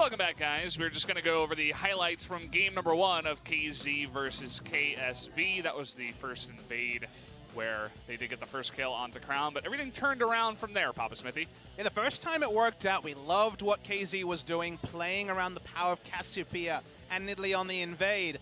Welcome back, guys. We're just going to go over the highlights from game number 1 of KZ versus KSV. That was the first invade where they did get the first kill onto Crown, but everything turned around from there, Papa Smithy. Yeah, the first time it worked out, we loved what KZ was doing, playing around the power of Cassiopeia and Nidalee on the invade.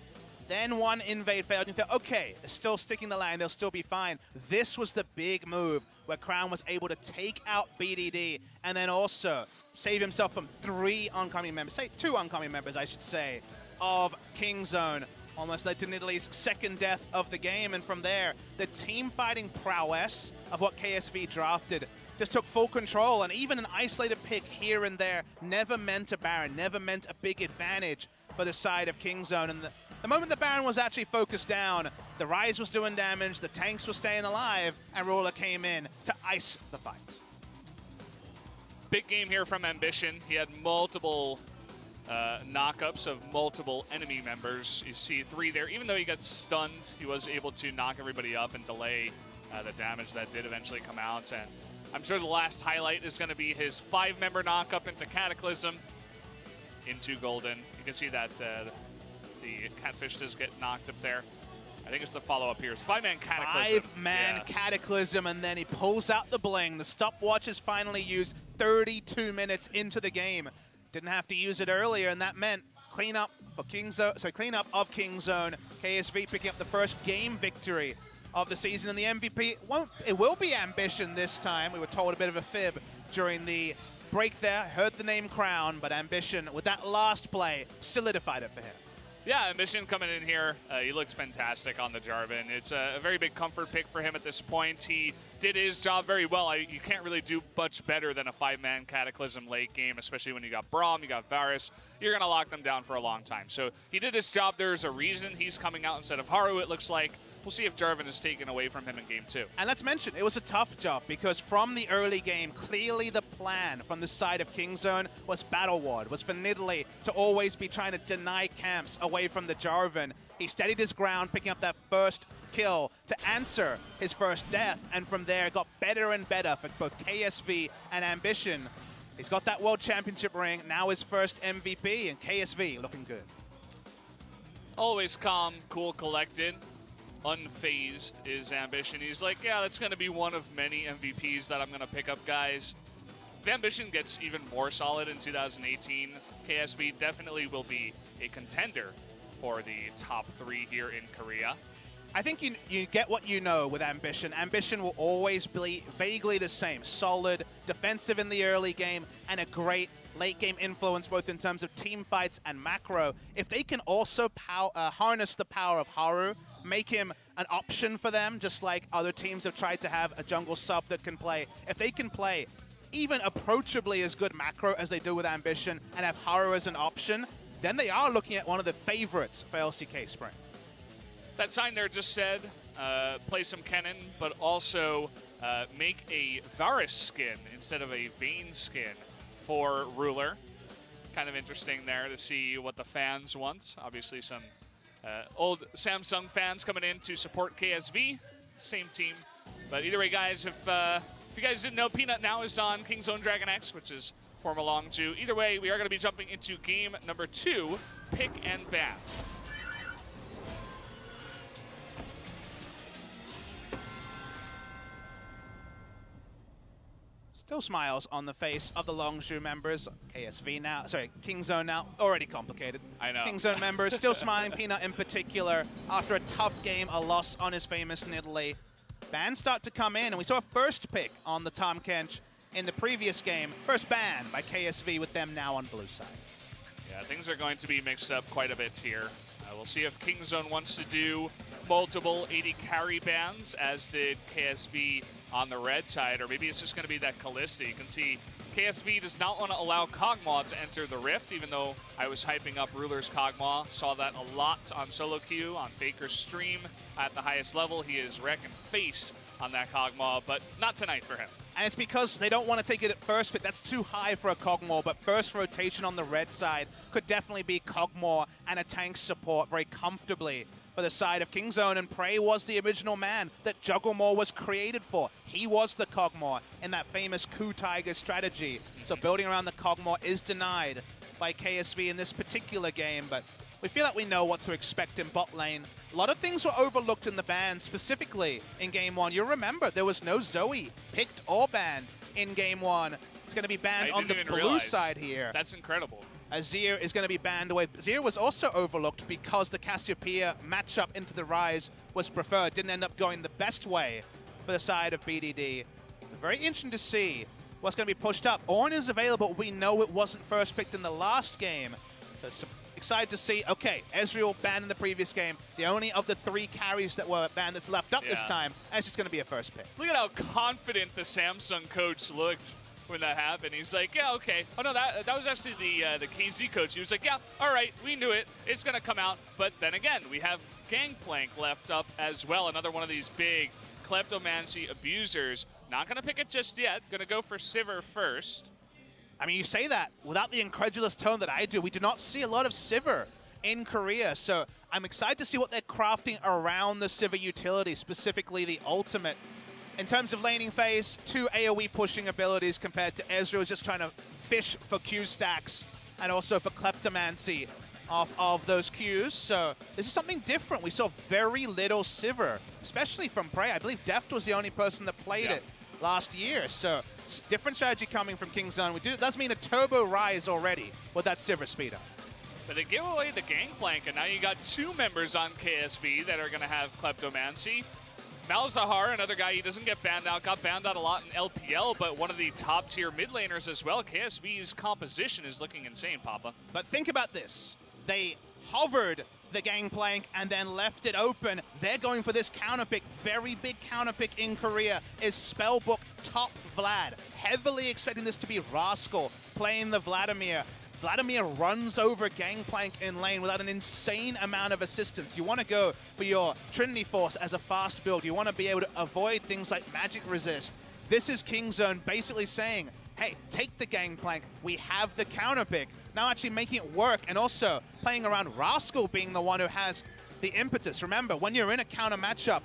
Then one invade failed, and you thought, okay, they're still sticking the line, they'll still be fine. This was the big move where Crown was able to take out BDD and then also save himself from 2 oncoming members, I should say, of Kingzone. Almost led to Nidalee's second death of the game, and from there, the team fighting prowess of what KSV drafted just took full control, and even an isolated pick here and there never meant a Baron, never meant a big advantage for the side of Kingzone. And the moment the Baron was actually focused down, the Ryze was doing damage, the tanks were staying alive, and Ruler came in to ice the fight. Big game here from Ambition. He had multiple knockups of multiple enemy members. You see 3 there. Even though he got stunned, he was able to knock everybody up and delay the damage that did eventually come out. And I'm sure the last highlight is going to be his 5-member knockup into Cataclysm, into Golden. You can see that the Catfish does get knocked up there. I think it's the follow-up here. It's 5-man Cataclysm. 5-man Cataclysm, and then he pulls out the bling. The stopwatch is finally used 32 minutes into the game. Didn't have to use it earlier, and that meant cleanup for Kingzone. So cleanup of Kingzone. KSV picking up the first game victory of the season, and the MVP it will be Ambition this time. We were told a bit of a fib during the break there. Heard the name Crown, but Ambition with that last play solidified it for him. Yeah, Ambition coming in here, he looked fantastic on the Jarvan. It's a very big comfort pick for him at this point. He did his job very well. You can't really do much better than a 5-man Cataclysm late game, especially when you got Braum, you got Varus. You're going to lock them down for a long time. So he did his job. There's a reason he's coming out instead of Haru, it looks like. We'll see if Jarvan is taken away from him in game 2. And let's mention, it was a tough job because from the early game, clearly the plan from the side of Kingzone was Battle Ward, was for Nidalee to always be trying to deny camps away from the Jarvan. He steadied his ground, picking up that first kill to answer his first death, and from there it got better and better for both KSV and Ambition. He's got that World Championship ring, now his first MVP, and KSV looking good. Always calm, cool, collected. Unfazed is Ambition. He's like, yeah, that's going to be one of many MVPs that I'm going to pick up, guys. If Ambition gets even more solid in 2018, KSV definitely will be a contender for the top 3 here in Korea. I think you get what you know with Ambition. Ambition will always be vaguely the same. Solid, defensive in the early game, and a great late game influence both in terms of team fights and macro. If they can also harness the power of Haru, make him an option for them, just like other teams have tried to have a jungle sub that can play. If they can play even approachably as good macro as they do with Ambition and have Haru as an option, then they are looking at one of the favorites for LCK Spring. That sign there just said, play some Kennen, but also make a Varus skin instead of a Vayne skin for Ruler. Kind of interesting there to see what the fans want. Obviously some old Samsung fans coming in to support KSV, same team. But either way, guys, if you guys didn't know, Peanut now is on Kingzone DragonX, which is form along to. Either way, we are going to be jumping into game number 2, pick and ban. Still smiles on the face of the Longzhu members. KSV now, sorry, Kingzone now, already complicated. I know. Kingzone members still smiling, Peanut in particular, after a tough game, a loss on his famous Nidalee. Bans start to come in, and we saw a first pick on the Tahm Kench in the previous game. First ban by KSV with them now on blue side. Yeah, things are going to be mixed up quite a bit here. We'll see if Kingzone wants to do multiple AD carry bans, as did KSV on the red side, or maybe it's just going to be that Kalista. You can see KSV does not want to allow Kog'Maw to enter the Rift, even though I was hyping up Ruler's Kog'Maw. Saw that a lot on solo queue, on FLICKR's stream at the highest level. He is wrecking face on that Kog'Maw, but not tonight for him. And it's because they don't want to take it at first pick. That's too high for a Kog'Maw, but first rotation on the red side could definitely be Kog'Maw and a tank support very comfortably for the side of Kingzone, and Prey was the original man that Jugglemore was created for. He was the Kog'Maw in that famous Coup Tiger strategy. So building around the Kog'Maw is denied. by KSV in this particular game, but we feel like we know what to expect in bot lane. A lot of things were overlooked in the ban, specifically in Game 1. You'll remember there was no Zoe picked or banned in Game 1. It's going to be banned on the blue side here. That's incredible. Azir is going to be banned away. Azir was also overlooked because the Cassiopeia matchup into the Ryze was preferred. Didn't end up going the best way for the side of BDD. So very interesting to see what's going to be pushed up. Ornn is available. We know it wasn't first picked in the last game. So it's excited to see, okay, Ezreal banned in the previous game. The only of the 3 carries that were banned that's left up this time. And it's just going to be a first pick. Look at how confident the Samsung coach looked when that happened. He's like, yeah, okay. Oh, no, that was actually the KZ coach. He was like, yeah, all right, we knew it. It's going to come out. But then again, we have Gangplank left up as well. Another one of these big kleptomancy abusers. Not going to pick it just yet. Going to go for Sivir first. I mean, you say that without the incredulous tone that I do. We do not see a lot of Sivir in Korea, so I'm excited to see what they're crafting around the Sivir utility, specifically the ultimate. In terms of laning phase, 2 AoE pushing abilities compared to Ezreal, just trying to fish for Q stacks and also for kleptomancy off of those Qs. So this is something different. We saw very little Sivir, especially from Prey. I believe Deft was the only person that played it last year. So different strategy coming from Kingzone. It does mean a turbo Ryze already with that Sivir speed up. But they give away the Gangplank, and now you got 2 members on KSV that are going to have kleptomancy. Malzahar, another guy, he doesn't get banned out, got banned out a lot in LPL, but one of the top-tier mid laners as well. KSV's composition is looking insane, Papa. But think about this. They hovered the Gangplank and then left it open. They're going for this counter pick. Very big counter pick in Korea is Spellbook top Vlad. Heavily expecting this to be Rascal playing the Vladimir. Vladimir runs over Gangplank in lane without an insane amount of assistance. You want to go for your Trinity Force as a fast build. You want to be able to avoid things like magic resist. This is Kingzone basically saying, hey, take the Gangplank. We have the counter pick. Now actually making it work and also playing around Rascal being the one who has the impetus. Remember, when you're in a counter matchup,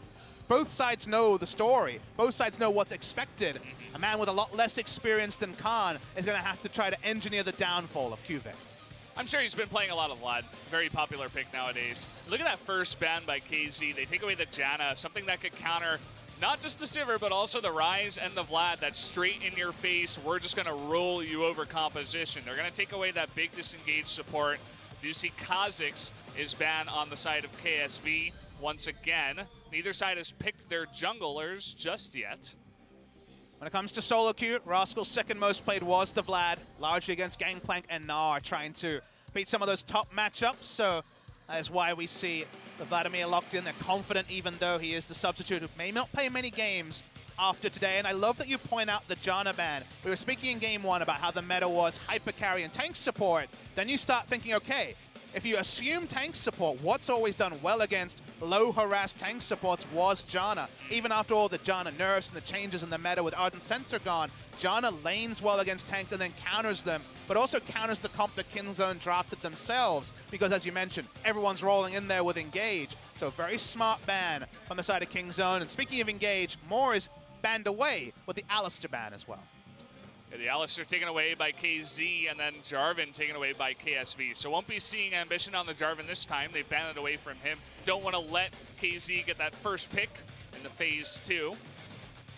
both sides know the story. Both sides know what's expected. A man with a lot less experience than Khan is going to have to try to engineer the downfall of CuVee. I'm sure he's been playing a lot of Vlad. Very popular pick nowadays. Look at that first ban by KZ. They take away the Janna, something that could counter not just the Sivir, but also the Ryze and the Vlad. That's straight in your face. We're just going to roll you over composition. They're going to take away that big disengaged support. You see Kha'Zix is banned on the side of KSV once again. Neither side has picked their junglers just yet. When it comes to solo queue, Rascal's second most played was the Vlad, largely against Gangplank and Gnar, trying to beat some of those top matchups. So that is why we see the Vladimir locked in. They're confident, even though he is the substitute who may not play many games after today. And I love that you point out the Janna ban. We were speaking in Game 1 about how the meta was hyper carry and tank support. Then you start thinking, okay, if you assume tank support, what's always done well against low harassed tank supports was Janna. Even after all the Janna nerfs and the changes in the meta with Ardent Sensor gone, Janna lanes well against tanks and then counters them, but also counters the comp that Kingzone drafted themselves, because as you mentioned, everyone's rolling in there with Engage. So very smart ban from the side of Kingzone. And speaking of Engage, more is banned away with the Alistar ban as well. The Alistar taken away by KZ, and then Jarvan taken away by KSV. So won't be seeing Ambition on the Jarvan this time. They banned it away from him. Don't want to let KZ get that first pick in the phase 2.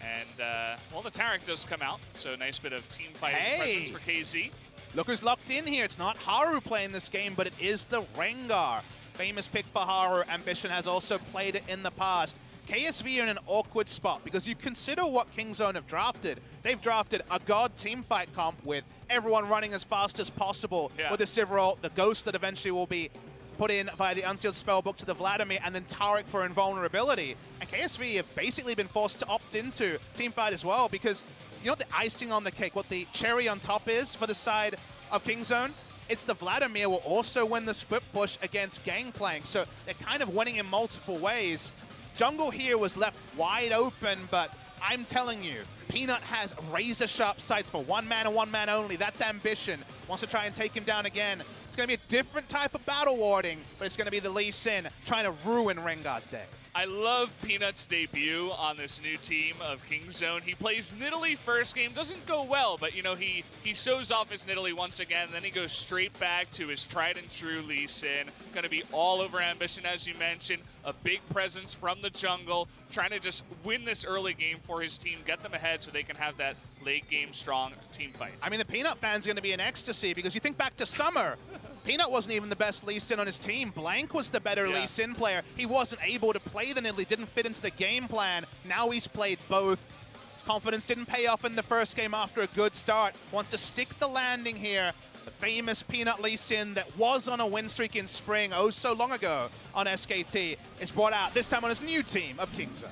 And, well, the Taric does come out, so nice bit of team fighting presence for KZ. Look who's locked in here. It's not Haru playing this game, but it is the Rengar. Famous pick for Haru. Ambition has also played it in the past. KSV are in an awkward spot because you consider what Kingzone have drafted. They've drafted a god teamfight comp with everyone running as fast as possible with the Sivir ult, the Ghost that eventually will be put in via the Unsealed Spellbook to the Vladimir, and then Taric for invulnerability. And KSV have basically been forced to opt into teamfight as well because you know what the icing on the cake, what the cherry on top is for the side of Kingzone? It's the Vladimir will also win the split push against Gangplank. So they're kind of winning in multiple ways. Jungle here was left wide open, but I'm telling you, Peanut has razor-sharp sights for one man and one man only. That's Ambition. Wants to try and take him down again. It's going to be a different type of battle warding, but it's going to be the Lee Sin trying to ruin Rengar's day. I love Peanut's debut on this new team of Kingzone. He plays Nidalee first game, doesn't go well, but you know, he shows off his Nidalee once again, then he goes straight back to his tried and true Lee Sin. Gonna be all over Ambition, as you mentioned, a big presence from the jungle, trying to just win this early game for his team, get them ahead so they can have that late game strong team fight. I mean, the Peanut fans are gonna be in ecstasy because you think back to summer, Peanut wasn't even the best Lee Sin on his team. Blank was the better Lee Sin player. He wasn't able to play the Nidalee, didn't fit into the game plan. Now he's played both. His confidence didn't pay off in the first game after a good start. Wants to stick the landing here. The famous Peanut Lee Sin that was on a win streak in spring oh so long ago on SKT is brought out, this time on his new team of Kingzone.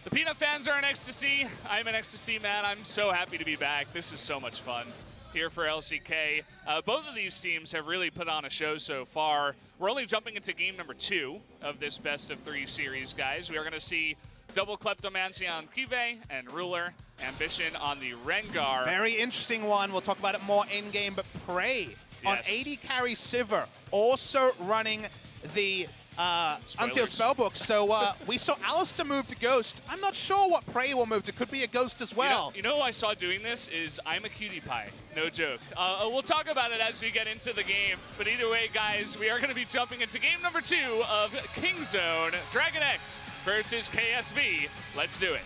The Peanut fans are in ecstasy. I'm in ecstasy, man. I'm so happy to be back. This is so much fun here for LCK. Both of these teams have really put on a show so far. We're only jumping into game number 2 of this best of 3 series, guys. We are going to see double Kleptomancy on CuVee and Ruler, Ambition on the Rengar. Very interesting one. We'll talk about it more in-game, but Prey on AD carry Sivir, also running the Unsealed Spellbook. So we saw Alistair move to Ghost. I'm not sure what Prey will move to. Could be a Ghost as well. You know who I saw doing this is I'm a Cutie Pie. No joke. We'll talk about it as we get into the game. But either way, guys, we are going to be jumping into game number 2 of Kingzone. DragonX versus KSV. Let's do it.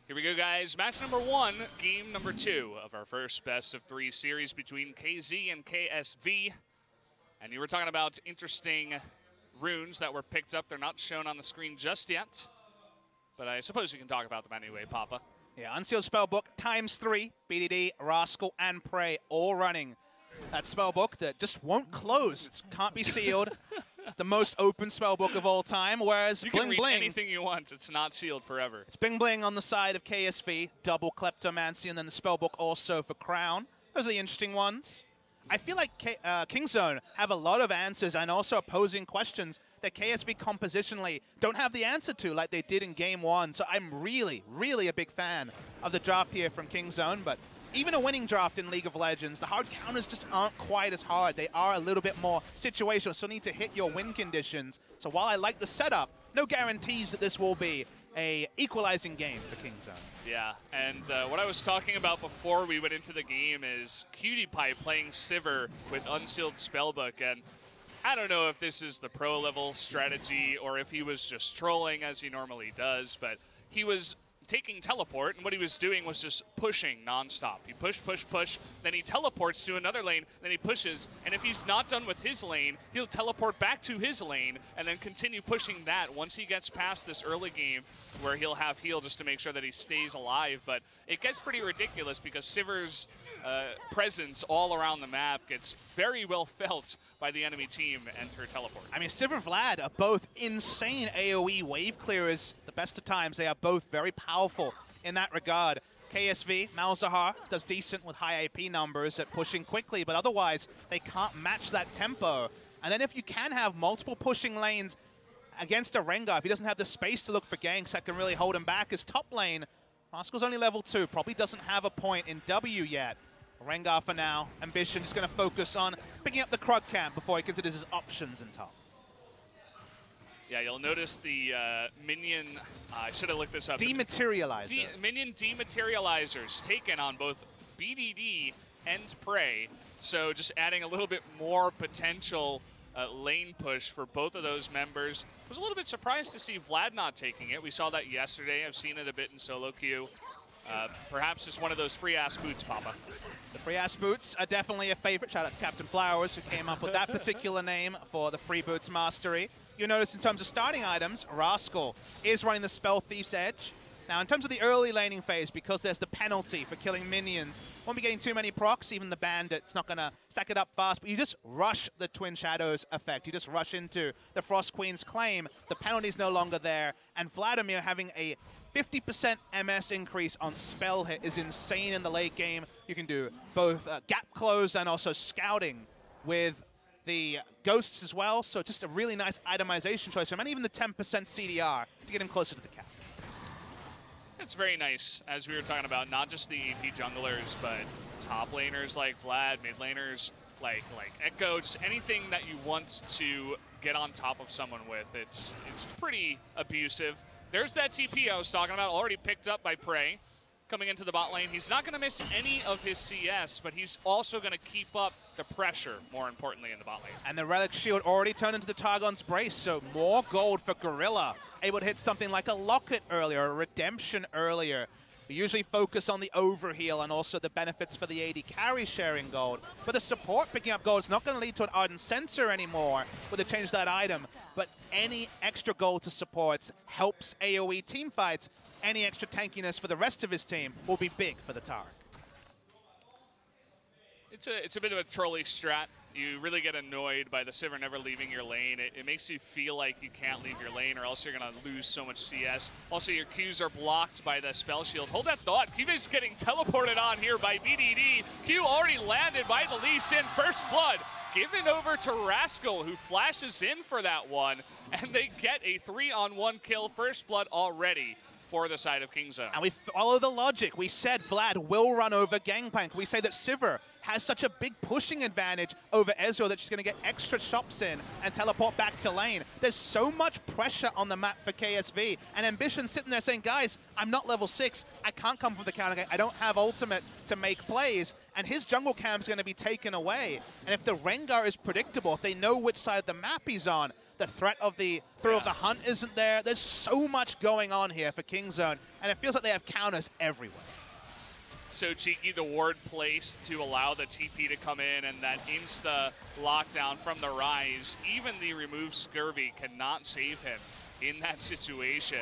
Here we go, guys. Match number 1, game number 2 of our first best of 3 series between KZ and KSV. And you were talking about interesting runes that were picked up. They're not shown on the screen just yet, but I suppose you can talk about them anyway, Papa. Yeah, Unsealed Spellbook ×3, BDD, Rascal, and Prey all running that spellbook that just won't close. It can't be sealed. It's the most open spellbook of all time, whereas you Bling can read Bling, anything you want. It's not sealed forever. It's Bling Bling on the side of KSV, double Kleptomancy, and then the spellbook also for Crown. Those are the interesting ones. I feel like Kingzone have a lot of answers and also opposing questions that KSV compositionally don't have the answer to like they did in game 1. So I'm really, really a big fan of the draft here from Kingzone, but even a winning draft in League of Legends, the hard counters just aren't quite as hard. They are a little bit more situational, so need to hit your win conditions. So while I like the setup, no guarantees that this will be a equalizing game for Kingzone. Yeah, and what I was talking about before we went into the game is Cutie Pie playing Sivir with Unsealed Spellbook, and I don't know if this is the pro level strategy or if he was just trolling as he normally does, but he was taking teleport, and what he was doing was just pushing nonstop. He push, then he teleports to another lane, then he pushes, and if he's not done with his lane, he'll teleport back to his lane and then continue pushing that once he gets past this early game where he'll have heal just to make sure that he stays alive. But it gets pretty ridiculous because Sivir's presence all around the map gets very well felt by the enemy team enter teleport. I mean, Sivir Vlad are both insane AoE wave clearers. The best of times, they are both very powerful in that regard. KSV, Malzahar, does decent with high AP numbers at pushing quickly, but otherwise, they can't match that tempo. And then if you can have multiple pushing lanes against a Rengar, if he doesn't have the space to look for ganks that can really hold him back, his top lane, Rascal's only level 2, probably doesn't have a point in W yet. Rengar for now. Ambition is going to focus on picking up the Krug camp before he considers his options in top. Yeah, you'll notice the minion, I should have looked this up. Dematerializer. Minion dematerializers taken on both BDD and Prey. So just adding a little bit more potential lane push for both of those members. I was a little bit surprised to see Vlad not taking it. We saw that yesterday. I've seen it a bit in solo queue. Perhaps just one of those free-ass boots, Papa. The free-ass boots are definitely a favorite. Shout out to Captain Flowers, who came up with that particular name for the free boots mastery. You'll notice in terms of starting items, Rascal is running the Spell Thief's Edge. Now, in terms of the early laning phase, because there's the penalty for killing minions, won't be getting too many procs, even the Bandit's not going to stack it up fast, but you just rush the Twin Shadows effect. You just rush into the Frost Queen's claim. The penalty's no longer there, and Vladimir having a 50% MS increase on spell hit is insane in the late game. You can do both gap close and also scouting with the ghosts as well, so just a really nice itemization choice for him, and even the 10% CDR to get him closer to the cap. It's very nice, as we were talking about, not just the AP junglers, but top laners like Vlad, mid laners like Echo, just anything that you want to get on top of someone with. It's pretty abusive. There's that TP I was talking about, already picked up by Prey. Coming into the bot lane, he's not going to miss any of his CS, but he's also going to keep up the pressure, more importantly, in the bot lane. And the Relic Shield already turned into the Targon's Brace, so more gold for Gorilla. Able to hit something like a Locket earlier, a Redemption earlier. We usually focus on the overheal and also the benefits for the AD carry sharing gold. But the support picking up gold is not going to lead to an Ardent Sensor anymore with the change that item. But any extra gold to supports helps AoE teamfights. Any extra tankiness for the rest of his team will be big for the Taric. It's a bit of a trolley strat. You really get annoyed by the Sivir never leaving your lane. It makes you feel like you can't leave your lane or else you're going to lose so much CS. Also, your Qs are blocked by the spell shield. Hold that thought. CuVee's getting teleported on here by BDD. Q already landed by the Lee Sin. First blood given over to Rascal, who flashes in for that one. And they get a 3-on-1 kill. First blood already for the side of Kingzone. And we follow the logic. We said Vlad will run over Gangplank. We say that Sivir has such a big pushing advantage over Ezreal that she's going to get extra chops in and teleport back to lane. There's so much pressure on the map for KSV, and Ambition sitting there saying, guys, I'm not level 6. I can't come from the counter game. I don't have ultimate to make plays, and his jungle camp's going to be taken away. And if the Rengar is predictable, if they know which side of the map he's on, the threat of the thrill of the hunt isn't there. There's so much going on here for Kingzone, and it feels like they have counters everywhere. So cheeky, the ward placed to allow the TP to come in, and that insta lockdown from the Ryze. Even the removed Scurvy cannot save him in that situation.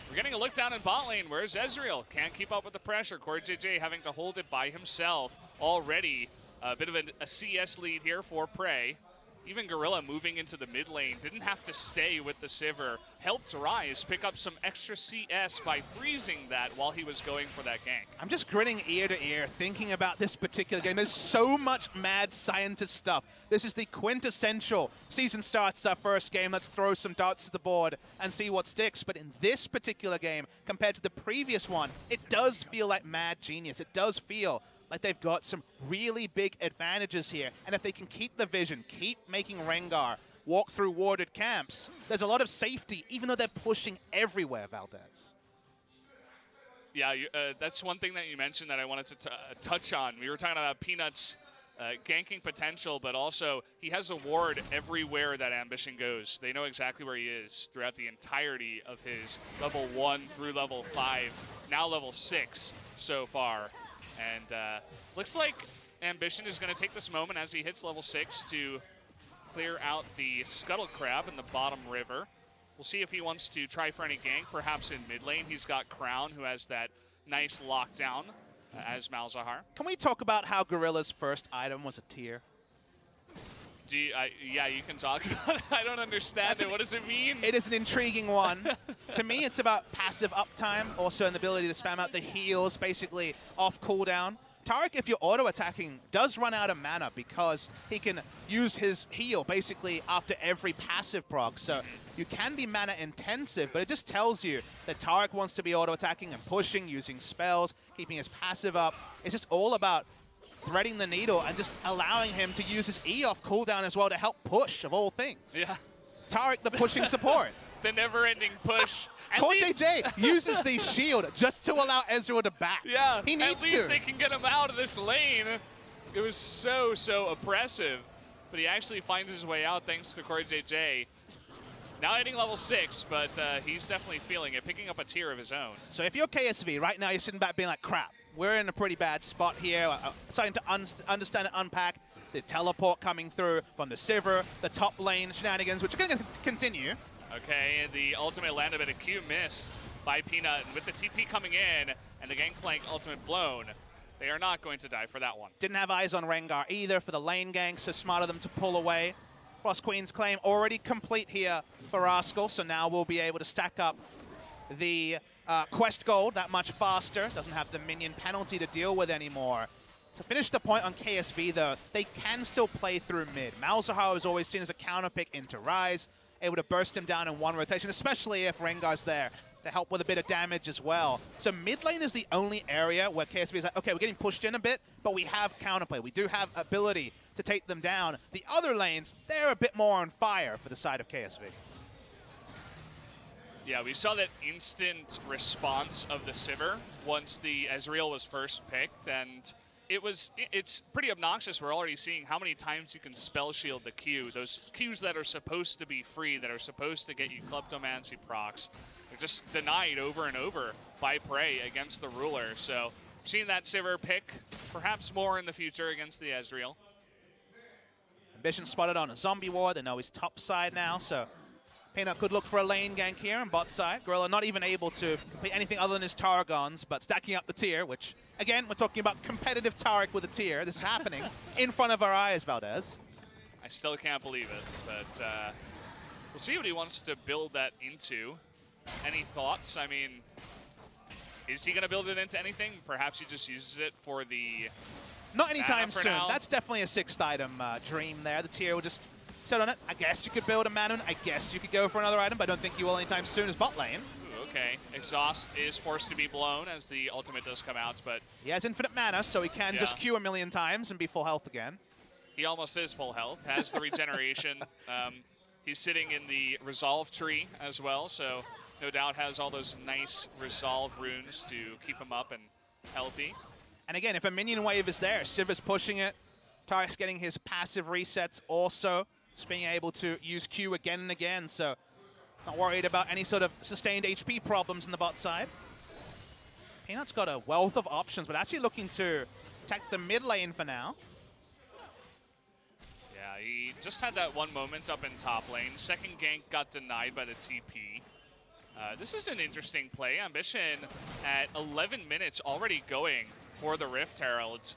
We're getting a look down in bot lane. Where's Ezreal? Can't keep up with the pressure. CoreJJ having to hold it by himself already. A bit of a CS lead here for Prey. Even Gorilla moving into the mid lane, didn't have to stay with the Sivir. Helped Ryze pick up some extra CS by freezing that while he was going for that gank. I'm just grinning ear to ear thinking about this particular game. There's so much mad scientist stuff. This is the quintessential season starts our first game. Let's throw some darts to the board and see what sticks. But in this particular game, compared to the previous one, it does feel like mad genius. It does feel like they've got some really big advantages here. And if they can keep the vision, keep making Rengar walk through warded camps, there's a lot of safety, even though they're pushing everywhere, Valdez. Yeah, that's one thing that you mentioned that I wanted to touch on. We were talking about Peanut's ganking potential, but also he has a ward everywhere that Ambition goes. They know exactly where he is throughout the entirety of his level 1 through level 5, now level 6 so far. And looks like Ambition is going to take this moment as he hits level 6 to clear out the Scuttle Crab in the bottom river. We'll see if he wants to try for any gank, perhaps in mid lane. He's got Crown, who has that nice lockdown as Malzahar. Can we talk about how Gorilla's first item was a tier? Yeah, you can talk about it. I don't understand it. What does it mean? It is an intriguing one. To me, it's about passive uptime, also an ability to spam out the heals, basically off cooldown. Taric, if you're auto-attacking, does run out of mana because he can use his heal basically after every passive proc. So you can be mana intensive, but it just tells you that Taric wants to be auto-attacking and pushing, using spells, keeping his passive up. It's just all about threading the needle and just allowing him to use his E off cooldown as well to help push, of all things. Yeah. Taric, the pushing support. The never-ending push. CoreJJ uses the shield just to allow Ezreal to back. Yeah, he needs to. At least they can get him out of this lane. It was so oppressive. But he actually finds his way out thanks to CoreJJ. Now hitting level 6, but he's definitely feeling it, picking up a tier of his own. So if you're KSV, right now you're sitting back being like, crap, we're in a pretty bad spot here. Starting to understand and unpack the teleport coming through from the Sivir, the top lane shenanigans, which are going to continue. Okay, the ultimate landed, but a Q missed. by Peanut. And with the TP coming in and the Gangplank ultimate blown, they are not going to die for that one. Didn't have eyes on Rengar either for the lane gank, so smart of them to pull away. Frost Queen's claim already complete here for Rascal, so now we'll be able to stack up the quest gold that much faster. Doesn't have the minion penalty to deal with anymore. To finish the point on KSV, though, they can still play through mid. Malzahar is always seen as a counter pick into Ryze, able to burst him down in one rotation, especially if Rengar's there to help with a bit of damage as well. So mid lane is the only area where KSV is like, okay, we're getting pushed in a bit, but we have counterplay. We do have ability to take them down. The other lanes, they're a bit more on fire for the side of KSV. Yeah, we saw that instant response of the Sivir once the Ezreal was first picked, and it's pretty obnoxious. We're already seeing how many times you can spell shield the Q. Those Qs that are supposed to be free, that are supposed to get you Kleptomancy procs, they're just denied over and over by Prey against the ruler. So seeing that Sivir pick, perhaps more in the future against the Ezreal. Ambition spotted on a zombie ward. They know he's top side now, so Peanut could look for a lane gank here on bot side. Gorilla not even able to complete anything other than his Targons, but stacking up the tier, which, again, we're talking about competitive Taric with a tier. This is happening in front of our eyes, Valdez. I still can't believe it, but we'll see what he wants to build that into. Any thoughts? I mean, is he going to build it into anything? Perhaps he just uses it for the... Not anytime soon. Now. That's definitely a 6th item dream there. The tier will just... Set on it. I guess you could build a Manon. I guess you could go for another item, but I don't think you will anytime soon as bot lane. Ooh, okay. Exhaust is forced to be blown as the ultimate does come out, but... He has infinite mana, so he can just Q a million times and be full health again. He almost is full health, has the regeneration. He's sitting in the resolve tree as well, so no doubt has all those nice resolve runes to keep him up and healthy. And again, if a minion wave is there, Sivir's pushing it. Taric's getting his passive resets also. Just being able to use Q again and again, so not worried about any sort of sustained HP problems in the bot side. Peanut's got a wealth of options, but actually looking to attack the mid lane for now. Yeah, he just had that one moment up in top lane. Second gank got denied by the TP. This is an interesting play. Ambition at 11 minutes already going for the Rift Herald.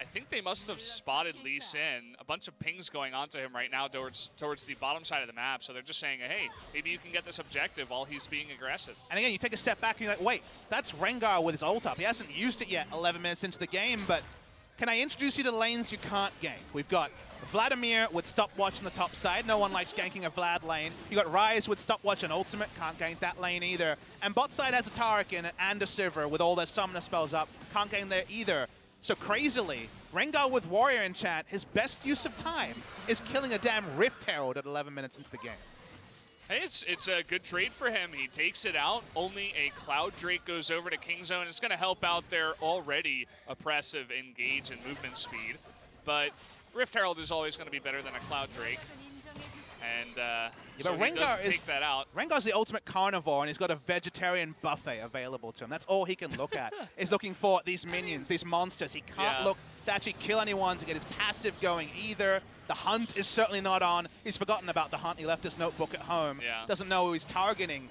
I think they must have spotted Lee Sin. A bunch of pings going onto him right now towards the bottom side of the map. So they're just saying, hey, maybe you can get this objective while he's being aggressive. And again, you take a step back and you're like, wait, that's Rengar with his ult up. He hasn't used it yet 11 minutes into the game, but can I introduce you to lanes you can't gank? We've got Vladimir with stopwatch on the top side. No one likes ganking a Vlad lane. You got Ryze with stopwatch and ultimate. Can't gank that lane either. And bot side has a Taric in it and a Sivir with all their summoner spells up. Can't gank there either. So crazily, Rengar with Warrior Enchant, his best use of time is killing a damn Rift Herald at 11 minutes into the game. Hey, it's a good trade for him. He takes it out. Only a Cloud Drake goes over to King Zone. It's going to help out their already oppressive engage and movement speed. But Rift Herald is always going to be better than a Cloud Drake. And so he does take that out. Rengar's the ultimate carnivore, and he's got a vegetarian buffet available to him. That's all he can look at, is looking for these minions, these monsters. He can't look to actually kill anyone, to get his passive going either. The hunt is certainly not on. He's forgotten about the hunt. He left his notebook at home. Doesn't know who he's targeting.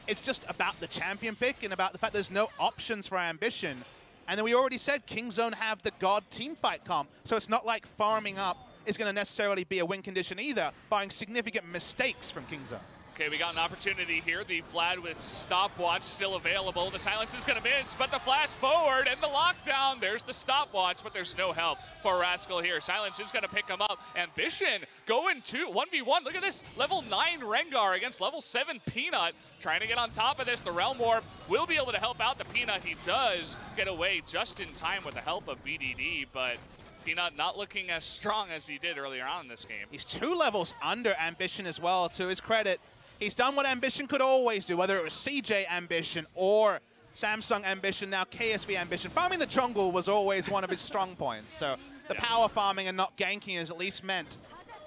It's just about the champion pick and about the fact there's no options for Ambition. And then we already said King Zone have the God teamfight comp, so it's not like farming up is going to necessarily be a win condition either, barring significant mistakes from King Zone. Okay, we got an opportunity here. The Vlad with stopwatch still available. The silence is going to miss, but the flash forward and the lockdown. There's the stopwatch, but there's no help for Rascal here. Silence is going to pick him up. Ambition going to 1v1. Look at this. Level 9 Rengar against level 7 Peanut. Trying to get on top of this. The Realm Orb will be able to help out the Peanut. He does get away just in time with the help of BDD, but Peanut not looking as strong as he did earlier on in this game. He's 2 levels under Ambition as well, to his credit. He's done what Ambition could always do, whether it was CJ Ambition or Samsung Ambition, now KSV Ambition. Farming the jungle was always one of his strong points, so the power farming and not ganking is at least meant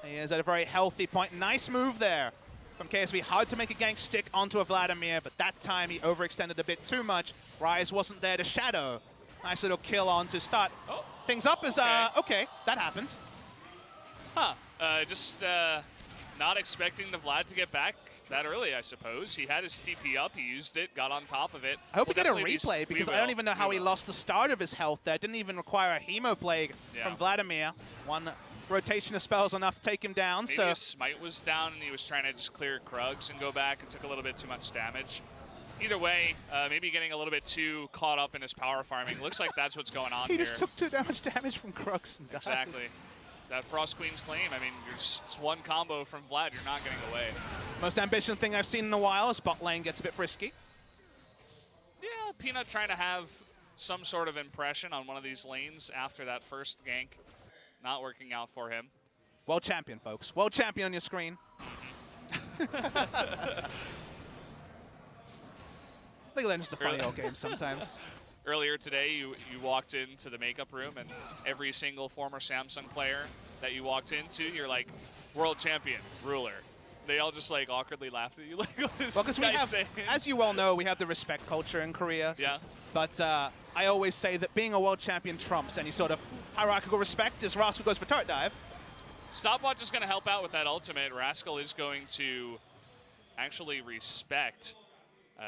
he is at a very healthy point. Nice move there from KSV. Hard to make a gank stick onto a Vladimir, but that time he overextended a bit too much. Ryze wasn't there to shadow. Nice little kill on to start things up as, okay, that happened. Huh, just not expecting the Vlad to get back that early, I suppose. He had his TP up, he used it, got on top of it. I hope we get a replay because I don't even know how he lost the start of his health there. Didn't even require a Hemo Plague from Vladimir. One rotation of spells enough to take him down. Maybe his smite was down and he was trying to just clear Krugs and go back and took a little bit too much damage. Either way, maybe getting a little bit too caught up in his power farming. Looks like that's what's going on here. He just took too much damage from Krugs and died. Exactly. That Frost Queen's claim, I mean, it's one combo from Vlad, you're not getting away. Most ambition thing I've seen in a while is bot lane gets a bit frisky. Yeah, Peanut trying to have some sort of impression on one of these lanes after that first gank. Not working out for him. World champion, folks. World champion on your screen. League of Legends is a funny old game sometimes. Earlier today, you walked into the makeup room, and every single former Samsung player that you walked into, you're like, world champion, ruler. They all just like awkwardly laughed at you. Like, what is this guy saying? As you well know, we have the respect culture in Korea. Yeah. But I always say that being a world champion trumps any sort of hierarchical respect as Rascal goes for turret dive. Stopwatch is going to help out with that ultimate. Rascal is going to actually respect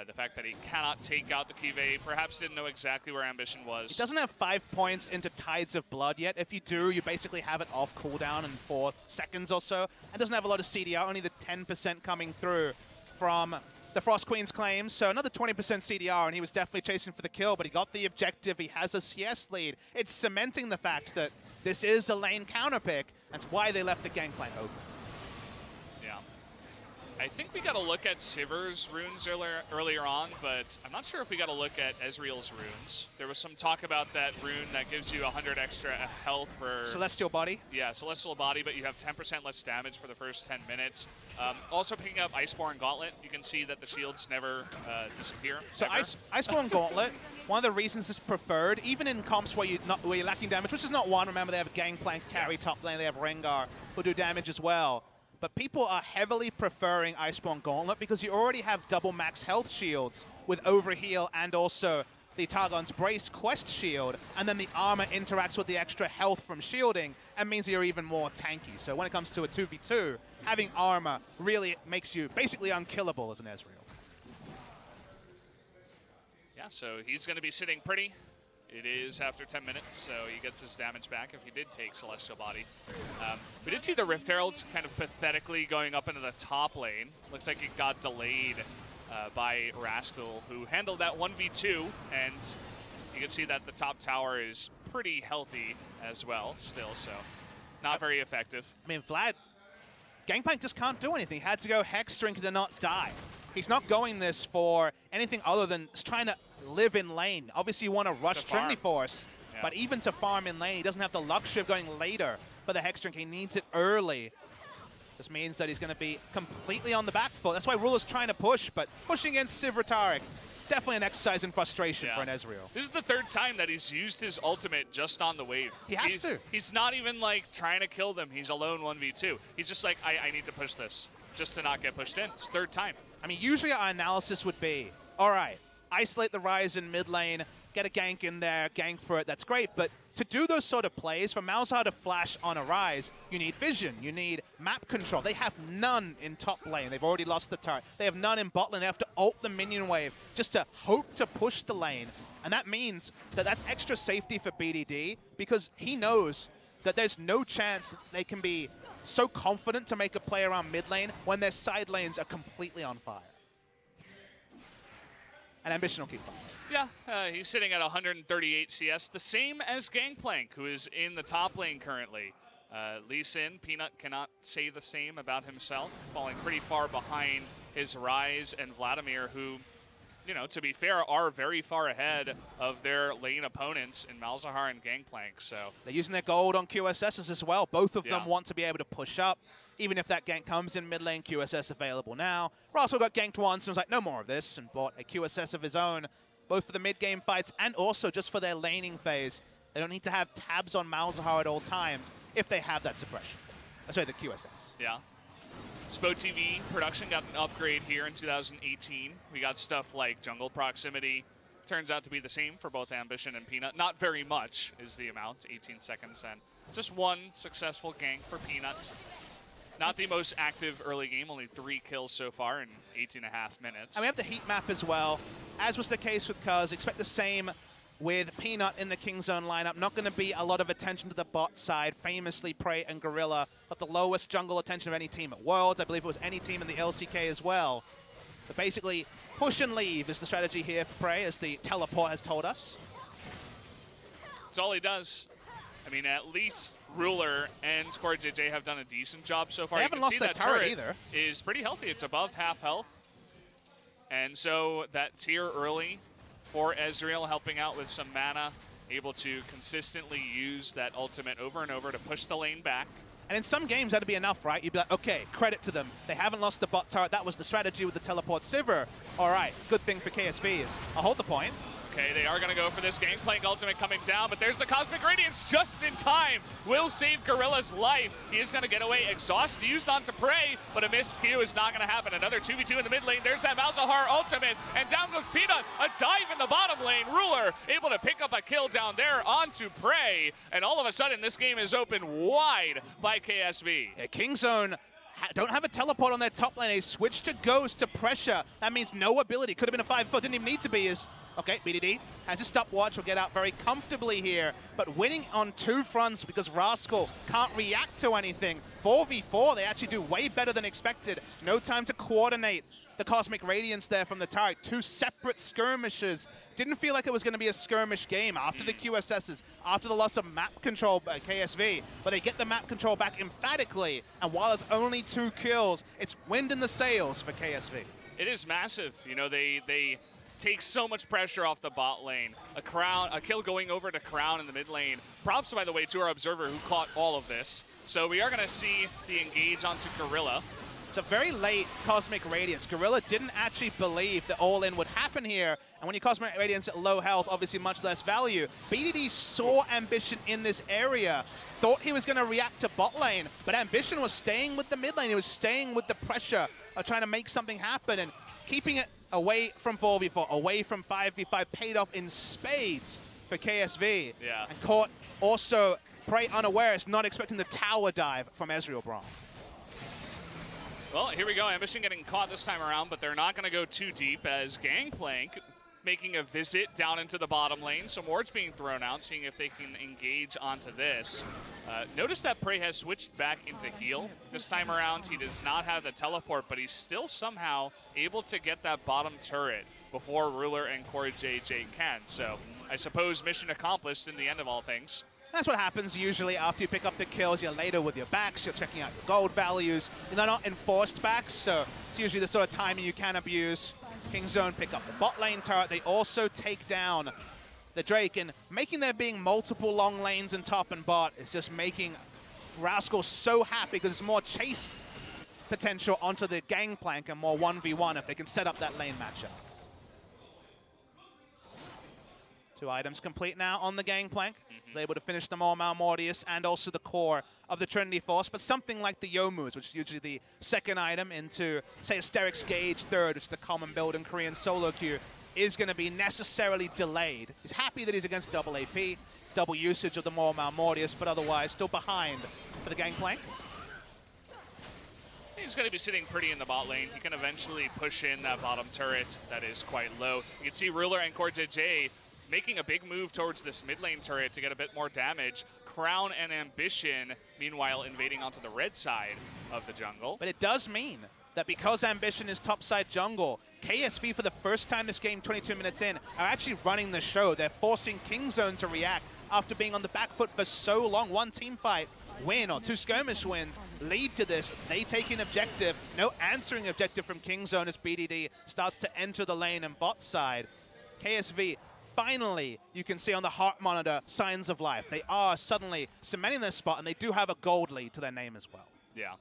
the fact that he cannot take out the CuVee. Perhaps didn't know exactly where Ambition was. He doesn't have 5 points into Tides of Blood yet. If you do, you basically have it off cooldown in 4 seconds or so. And doesn't have a lot of CDR, only the 10% coming through from the Frost Queen's claims. So another 20% CDR, and he was definitely chasing for the kill, but he got the objective. He has a CS lead. It's cementing the fact that this is a lane counter pick. That's why they left the Gangplank open. I think we got to look at Sivir's runes earlier on, but I'm not sure if we got to look at Ezreal's runes. There was some talk about that rune that gives you 100 extra health for... Celestial Body? Yeah, Celestial Body, but you have 10% less damage for the first 10 minutes. Also picking up Iceborne Gauntlet, you can see that the shields never disappear. So Iceborne Gauntlet, one of the reasons it's preferred, even in comps where you're lacking damage, which is not one. Remember, they have Gangplank carry top lane, they have Rengar who do damage as well. But people are heavily preferring Iceborne Gauntlet because you already have double max health shields with Overheal and also the Targon's Brace quest shield, and then the armor interacts with the extra health from shielding and means you're even more tanky. So when it comes to a 2v2, having armor really makes you basically unkillable as an Ezreal. Yeah, so he's going to be sitting pretty. It is after 10 minutes, so he gets his damage back if he did take Celestial Body. We did see the Rift Herald kind of pathetically going up into the top lane. Looks like it got delayed by Rascal, who handled that 1v2, and you can see that the top tower is pretty healthy as well still, so not very effective. I mean, Vlad, Gangplank just can't do anything. He had to go Hex Drink to not die. He's not going this for anything other than just trying to live in lane. Obviously, you want to rush Trinity Force, but even to farm in lane, he doesn't have the luxury of going later for the Hex Drink. He needs it early. This means that he's going to be completely on the back foot. That's why Ruler's trying to push, but pushing against Sivir Taric, definitely an exercise in frustration for an Ezreal. This is the 3rd time that he's used his ultimate just on the wave. He has to. He's not even like trying to kill them. He's alone 1v2. He's just like, I need to push this just to not get pushed in. It's 3rd time. I mean, usually our analysis would be, all right, isolate the Ryze in mid lane, get a gank in there, gank for it, that's great. But to do those sort of plays, for Malzahar to flash on a Ryze, you need vision, you need map control. They have none in top lane. They've already lost the turret. They have none in bot lane. They have to ult the minion wave just to hope to push the lane. And that means that that's extra safety for BDD because he knows that there's no chance they can be so confident to make a play around mid lane when their side lanes are completely on fire. And Ambition will keep fighting. Yeah, he's sitting at 138 CS, the same as Gangplank, who is in the top lane currently. Lee Sin, Peanut cannot say the same about himself, falling pretty far behind his Ryze and Vladimir, who, you know, to be fair, are very far ahead of their lane opponents in Malzahar and Gangplank. So they're using their gold on QSSs as well. Both of them want to be able to push up. Even if that gank comes in mid lane, QSS available now. Rascal got ganked once and was like, no more of this, and bought a QSS of his own, both for the mid-game fights and also just for their laning phase. They don't need to have tabs on Malzahar at all times if they have that suppression. Sorry, the QSS. Yeah. Spo TV production got an upgrade here in 2018. We got stuff like jungle proximity. Turns out to be the same for both Ambition and Peanut. Not very much is the amount, 18 seconds, and just one successful gank for Peanuts. Not the most active early game, only 3 kills so far in 18.5 minutes. And we have the heat map as well. As was the case with Cuz, expect the same with Peanut in the King Zone lineup. Not going to be a lot of attention to the bot side. Famously, Prey and Gorilla got the lowest jungle attention of any team at Worlds. I believe it was any team in the LCK as well. But basically, push and leave is the strategy here for Prey, as the teleport has told us. That's all he does. I mean, at least Ruler and CoreJJ have done a decent job so far. They haven't lost their turret either. Is pretty healthy. It's above half health. And so that tier early for Ezreal, helping out with some mana, able to consistently use that ultimate over and over to push the lane back. And in some games, that'd be enough, right? You'd be like, okay, credit to them. They haven't lost the bot turret. That was the strategy with the teleport Sivir. All right, good thing for KSV is I'll hold the point. Okay, they are going to go for this Gangplank ultimate coming down, but there's the Cosmic Radiance just in time. Will save Gorilla's life. He is going to get away. Exhaust used onto Prey, but a missed Q is not going to happen. Another 2v2 in the mid lane. There's that Malzahar ultimate, and down goes Peanut. A dive in the bottom lane. Ruler able to pick up a kill down there onto Prey, and all of a sudden this game is open wide by KSV. Yeah, King Zone don't have a teleport on their top lane. They switch to Ghost to pressure. That means no ability. Could have been a 5-4. Didn't even need to be. Okay, BDD has a stopwatch, will get out very comfortably here, but winning on 2 fronts because Rascal can't react to anything. 4v4, they actually do way better than expected. No time to coordinate the Cosmic Radiance there from the Taric. 2 separate skirmishes. Didn't feel like it was going to be a skirmish game after the QSSs, after the loss of map control by KSV, but they get the map control back emphatically, and while it's only 2 kills, it's wind in the sails for KSV. It is massive. You know, they take so much pressure off the bot lane. A kill going over to Crown in the mid lane. Props, by the way, to our observer who caught all of this. So we are going to see the engage onto Gorilla. It's a very late Cosmic Radiance. Gorilla didn't actually believe that all-in would happen here. And when you Cosmic Radiance at low health, obviously much less value. BDD saw Ambition in this area, thought he was going to react to bot lane, but Ambition was staying with the mid lane. He was staying with the pressure of trying to make something happen and keeping it away from 4v4, away from 5v5, paid off in spades for KSV. Yeah. And caught also Prey unawares, not expecting the tower dive from Ezreal Braum. Well, here we go. Ambition getting caught this time around, but they're not going to go too deep as Gangplank making a visit down into the bottom lane. Some wards being thrown out, seeing if they can engage onto this. Notice that Prey has switched back into heal. This time around, he does not have the teleport, but he's still somehow able to get that bottom turret before Ruler and CoreJJ can. So I suppose mission accomplished in the end of all things. That's what happens usually after you pick up the kills. You're later with your backs, you're checking out your gold values. They're not enforced backs, so it's usually the sort of timing you can abuse. King Zone pick up the bot lane turret. They also take down the Drake, and making there being multiple long lanes in top and bot is just making Rascal so happy because it's more chase potential onto the Gangplank and more 1v1 if they can set up that lane matchup. 2 items complete now on the Gangplank. They're able to finish them all, Mortius, and also the core of the Trinity Force, but something like the Youmu's, which is usually the 2nd item into, say, Asterix Gauge 3rd, which is the common build in Korean solo queue, is going to be necessarily delayed. He's happy that he's against double AP, double usage of the Mortius, but otherwise still behind for the Gangplank. He's going to be sitting pretty in the bot lane. He can eventually push in that bottom turret that is quite low. You can see Ruler and CoreJJ making a big move towards this mid lane turret to get a bit more damage. Crown and Ambition, meanwhile, invading onto the red side of the jungle. But it does mean that because Ambition is topside jungle, KSV for the first time this game, 22 minutes in, are actually running the show. They're forcing King Zone to react after being on the back foot for so long. 1 team fight win or 2 skirmish wins lead to this. They take an objective. No answering objective from King Zone as BDD starts to enter the lane and bot side. KSV, finally, you can see on the heart monitor signs of life. They are suddenly cementing their spot, and they do have a gold lead to their name as well. Yeah.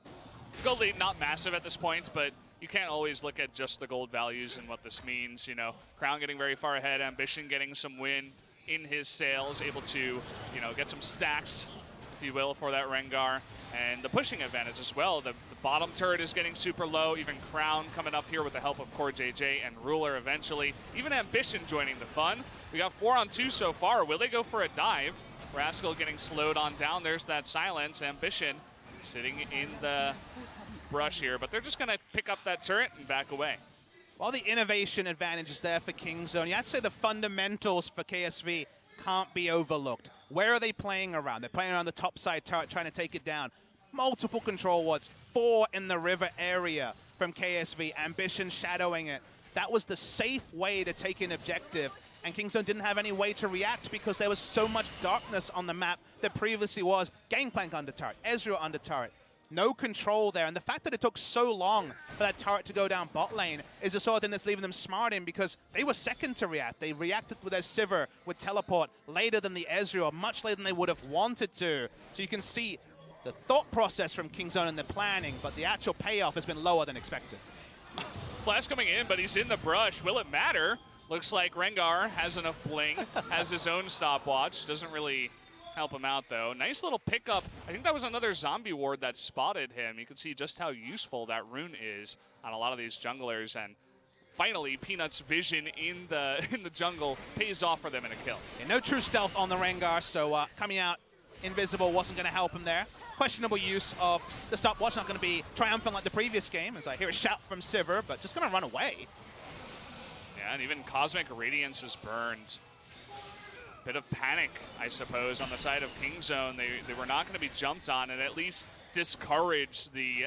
Gold lead not massive at this point, but you can't always look at just the gold values and what this means. You know, Crown getting very far ahead, Ambition getting some wind in his sails, able to, you know, get some stacks, if you will, for that Rengar. And the pushing advantage as well. The bottom turret is getting super low. Even Crown coming up here with the help of CoreJJ and Ruler eventually. Even Ambition joining the fun. We got 4 on 2 so far. Will they go for a dive? Rascal getting slowed on down. There's that silence. Ambition sitting in the brush here, but they're just going to pick up that turret and back away. While the innovation advantage is there for Kingzone, you have to say the fundamentals for KSV can't be overlooked. Where are they playing around? They're playing around the top side turret, trying to take it down. Multiple control wards, 4 in the river area from KSV, Ambition shadowing it. That was the safe way to take an objective, and Kingzone didn't have any way to react because there was so much darkness on the map that previously was Gangplank under turret, Ezreal under turret. No control there, and the fact that it took so long for that turret to go down bot lane is the sort of thing that's leaving them smarting because they were second to react. They reacted with their Sivir with teleport later than the Ezreal, much later than they would have wanted to. So you can see the thought process from Kingzone and the planning, but the actual payoff has been lower than expected. Flash coming in, but he's in the brush. Will it matter? Looks like Rengar has enough bling, has his own stopwatch. Doesn't really help him out, though. Nice little pickup. I think that was another zombie ward that spotted him. You can see just how useful that rune is on a lot of these junglers. And finally, Peanut's vision in the jungle pays off for them in a kill. Yeah, no true stealth on the Rengar, so coming out invisible wasn't going to help him there. Questionable use of the stopwatch, not going to be triumphant like the previous game, as I hear a shout from Sivir, but just going to run away. Yeah, and even Cosmic Radiance is burned. Bit of panic, I suppose, on the side of Kingzone. They were not going to be jumped on and at least discourage the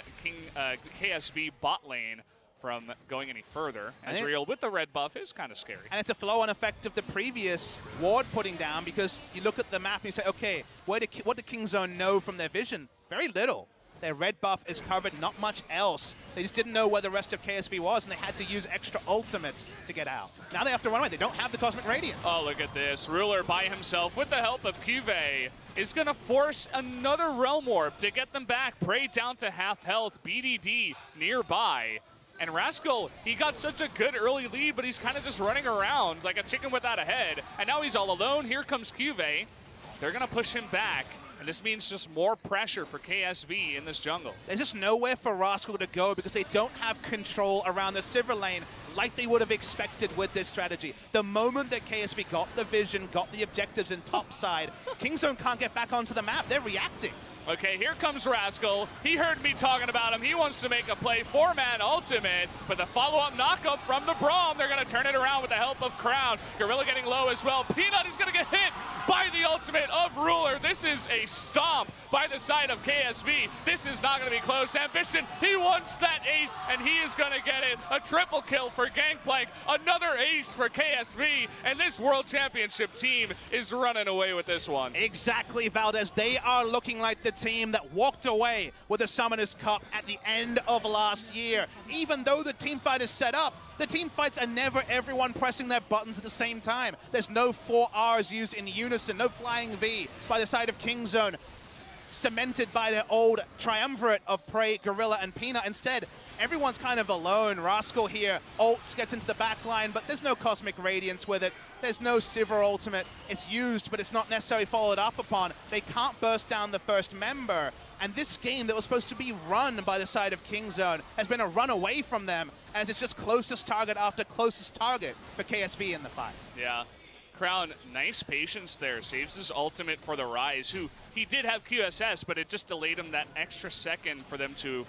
KSV bot lane from going any further. Ezreal with the red buff is kind of scary. And it's a flow-on effect of the previous ward putting down because you look at the map and you say, okay, what did Kingzone know from their vision? Very little. Their red buff is covered, not much else. They just didn't know where the rest of KSV was, and they had to use extra ultimates to get out. Now they have to run away. They don't have the Cosmic Radiance. Oh, look at this. Ruler by himself, with the help of CuVee, is going to force another Realm Orb to get them back. Prey down to half health. BDD nearby. And Rascal, he got such a good early lead, but he's kind of just running around like a chicken without a head. And now he's all alone. Here comes CuVee. They're going to push him back. And this means just more pressure for KSV in this jungle. There's just nowhere for Rascal to go because they don't have control around the Sivir lane like they would have expected with this strategy. The moment that KSV got the vision, got the objectives in top side, Kingzone can't get back onto the map. They're reacting. Okay, here comes Rascal. He heard me talking about him. He wants to make a play, 4-man ultimate, but the follow-up knockup from the Braum. They're going to turn it around with the help of Crown. Gorilla getting low as well. Peanut is going to get hit by the ultimate of Ruler. This is a stomp by the side of KSV. This is not going to be close. Ambition, he wants that ace, and he is going to get it. A triple kill for Gangplank, another ace for KSV, and this World Championship team is running away with this one. Exactly, Valdez. They are looking like the team that walked away with the Summoners Cup at the end of last year. Even though the team fight is set up, the team fights are never everyone pressing their buttons at the same time. There's no 4 Rs used in unison, no flying V by the side of Kingzone, cemented by their old triumvirate of Prey, Gorilla, and Peanut. Instead, everyone's kind of alone. Rascal here, ults, gets into the back line, but there's no Cosmic Radiance with it. There's no Sivir ultimate. It's used, but it's not necessarily followed up upon. They can't burst down the first member. And this game that was supposed to be run by the side of Kingzone has been a run away from them, as it's just closest target after closest target for KSV in the fight. Yeah. Crown, nice patience there. Saves his ultimate for the Ryze, who he did have QSS, but it just delayed him that extra second for them to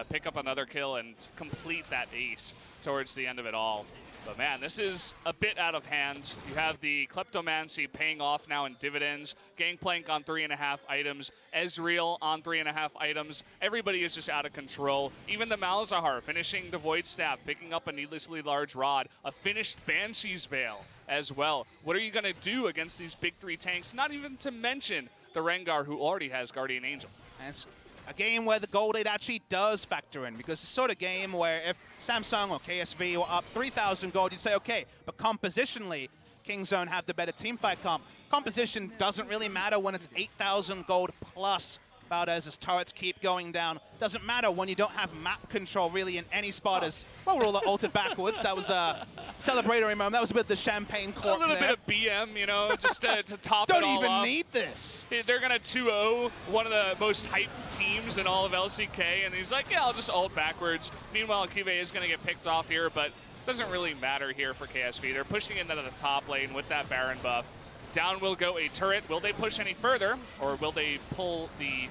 pick up another kill and complete that ace towards the end of it all. But man, this is a bit out of hand. You have the Kleptomancy paying off now in dividends. Gangplank on 3.5 items. Ezreal on 3.5 items. Everybody is just out of control. Even the Malzahar finishing the Void Staff, picking up a needlessly large rod. A finished Banshee's Veil as well. What are you going to do against these big 3 tanks? Not even to mention the Rengar, who already has Guardian Angel. And it's a game where the gold 8 actually does factor in, because it's the sort of game where if Samsung or KSV were up 3,000 gold, you'd say, okay, but compositionally, Kingzone have the better teamfight comp. Composition doesn't really matter when it's 8,000 gold plus. Valdez, as turrets keep going down. Doesn't matter when you don't have map control really in any spot. As well, Ruler ulted backwards. That was a celebratory moment. That was a bit of the champagne cork. A little there. bit of BM, you know, just to top don't it all even off. Need this. They're going to 2-0 one of the most hyped teams in all of LCK, and he's like, yeah, I'll just ult backwards. Meanwhile, CuVee is going to get picked off here, but doesn't really matter here for KSV. They're pushing into the top lane with that Baron buff. Down will go a turret. Will they push any further, or will they pull the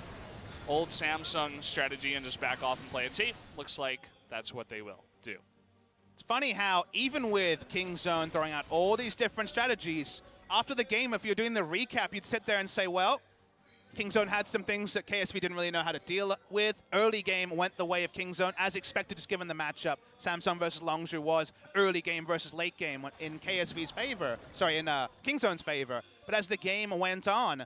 old Samsung strategy and just back off and play it safe. Looks like that's what they will do. It's funny how even with Kingzone throwing out all these different strategies, after the game, if you're doing the recap, you'd sit there and say, well, Kingzone had some things that KSV didn't really know how to deal with. Early game went the way of Kingzone, as expected, just given the matchup. Samsung versus Longzhu was early game versus late game in KSV's favor. Sorry, in Kingzone's favor. But as the game went on,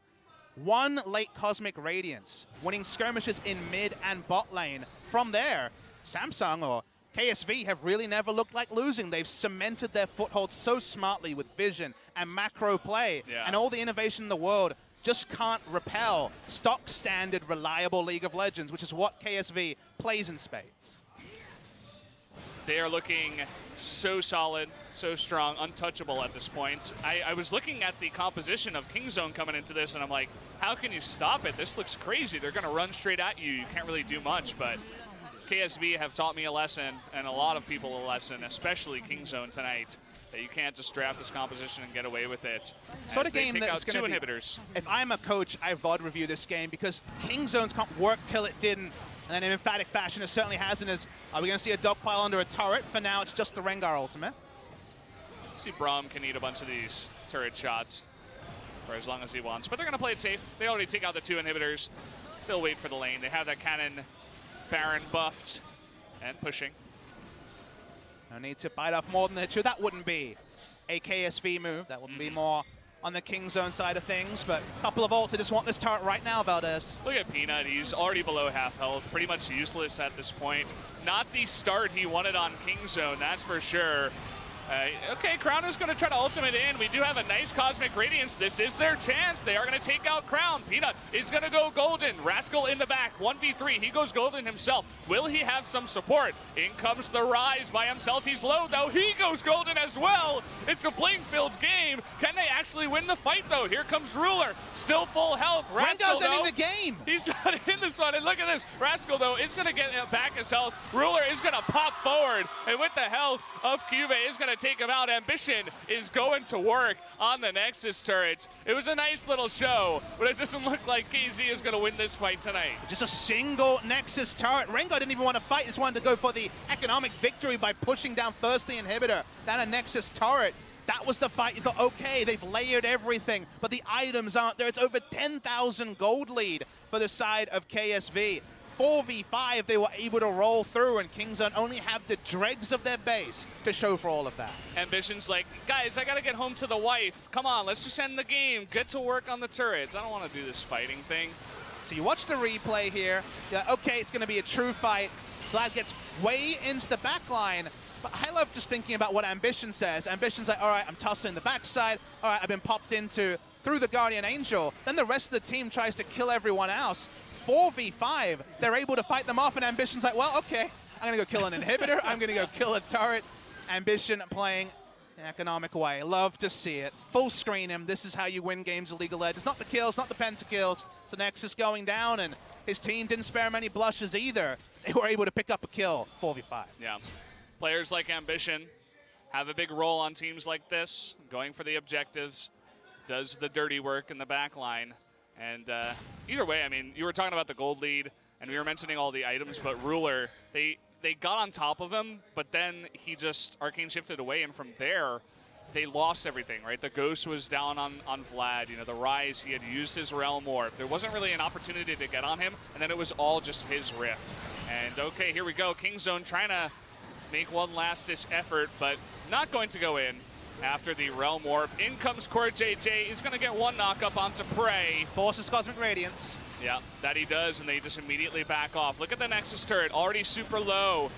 one late Cosmic Radiance, winning skirmishes in mid and bot lane. From there, Samsung or KSV have really never looked like losing. They've cemented their foothold so smartly with vision and macro play and all the innovation in the world. Just can't repel stock standard reliable League of Legends, which is what KSV plays in spades. They are looking so solid, so strong, untouchable at this point. I was looking at the composition of Kingzone coming into this, and I'm like, how can you stop it? This looks crazy. They're going to run straight at you. You can't really do much, but KSV have taught me a lesson, and a lot of people a lesson, especially Kingzone tonight, that you can't just draft this composition and get away with it. Sort of game that's two inhibitors. If I'm a coach, I VOD review this game because Kingzone's can't work till it didn't. And then in emphatic fashion, it certainly hasn't. Are we going to see a dogpile under a turret? For now, it's just the Rengar ultimate. See, Braum can eat a bunch of these turret shots for as long as he wants. But they're going to play it safe. They already take out the two inhibitors. They'll wait for the lane. They have that cannon Baron buffed and pushing. No need to bite off more than the two. That wouldn't be a KSV move. That wouldn't be more on the Kingzone side of things. But a couple of ults. I just want this turret right now, Valdez. Look at Peanut. He's already below half health. Pretty much useless at this point. Not the start he wanted on Kingzone, that's for sure. Okay, Crown is going to try to ultimate in. We do have a nice Cosmic Radiance. This is their chance. They are going to take out Crown. Peanut is going to go golden. Rascal in the back, 1v3. He goes golden himself. Will he have some support? In comes the Ryze by himself. He's low, though. He goes golden as well. It's a blink-filled game. Can they actually win the fight, though? Here comes Ruler. Still full health. Rascal, Rengar's ending the game. He's not in this one. And look at this. Rascal, though, is going to get back his health. Ruler is going to pop forward. And with the health of CuVee, is going to take him out. Ambition is going to work on the Nexus turrets. It was a nice little show, but it doesn't look like KZ is going to win this fight tonight. Just a single Nexus turret. Rengar didn't even want to fight. Just wanted to go for the economic victory by pushing down first the inhibitor, then a Nexus turret. That was the fight. You thought, okay, they've layered everything, but the items aren't there. It's over 10,000 gold lead for the side of KSV. 4v5 they were able to roll through, and Kingzone only have the dregs of their base to show for all of that. Ambition's like, guys, I gotta get home to the wife. Come on, let's just end the game. Get to work on the turrets. I don't want to do this fighting thing. So you watch the replay here. You're like, okay, it's going to be a true fight. Vlad gets way into the back line. But I love just thinking about what Ambition says. Ambition's like, all right, I'm tussling the backside. All right, I've been popped into through the Guardian Angel. Then the rest of the team tries to kill everyone else. 4v5, they're able to fight them off, and Ambition's like, well, okay, I'm going to go kill an inhibitor. I'm going to go kill a turret. Ambition playing an economic way. Love to see it. Full screen him. This is how you win games of League of Legends. Not the kills, not the pentakills. So Nexus going down, and his team didn't spare many blushes either. They were able to pick up a kill, 4v5. Yeah. Players like Ambition have a big role on teams like this, going for the objectives, does the dirty work in the back line. And either way, I mean, you were talking about the gold lead, and we were mentioning all the items, but Ruler, they got on top of him, but then he just arcane shifted away, and from there, they lost everything, right? The Ghost was down on Vlad. You know, the Ryze, he had used his Realm Warp. There wasn't really an opportunity to get on him, and then it was all just his Rift. And okay, here we go. Kingzone trying to make one last-ditch effort, but not going to go in. After the Realm Warp, in comes CoreJJ. He's going to get one knock-up onto Prey. Forces Cosmic Radiance. Yeah, that he does, and they just immediately back off. Look at the Nexus turret, already super low.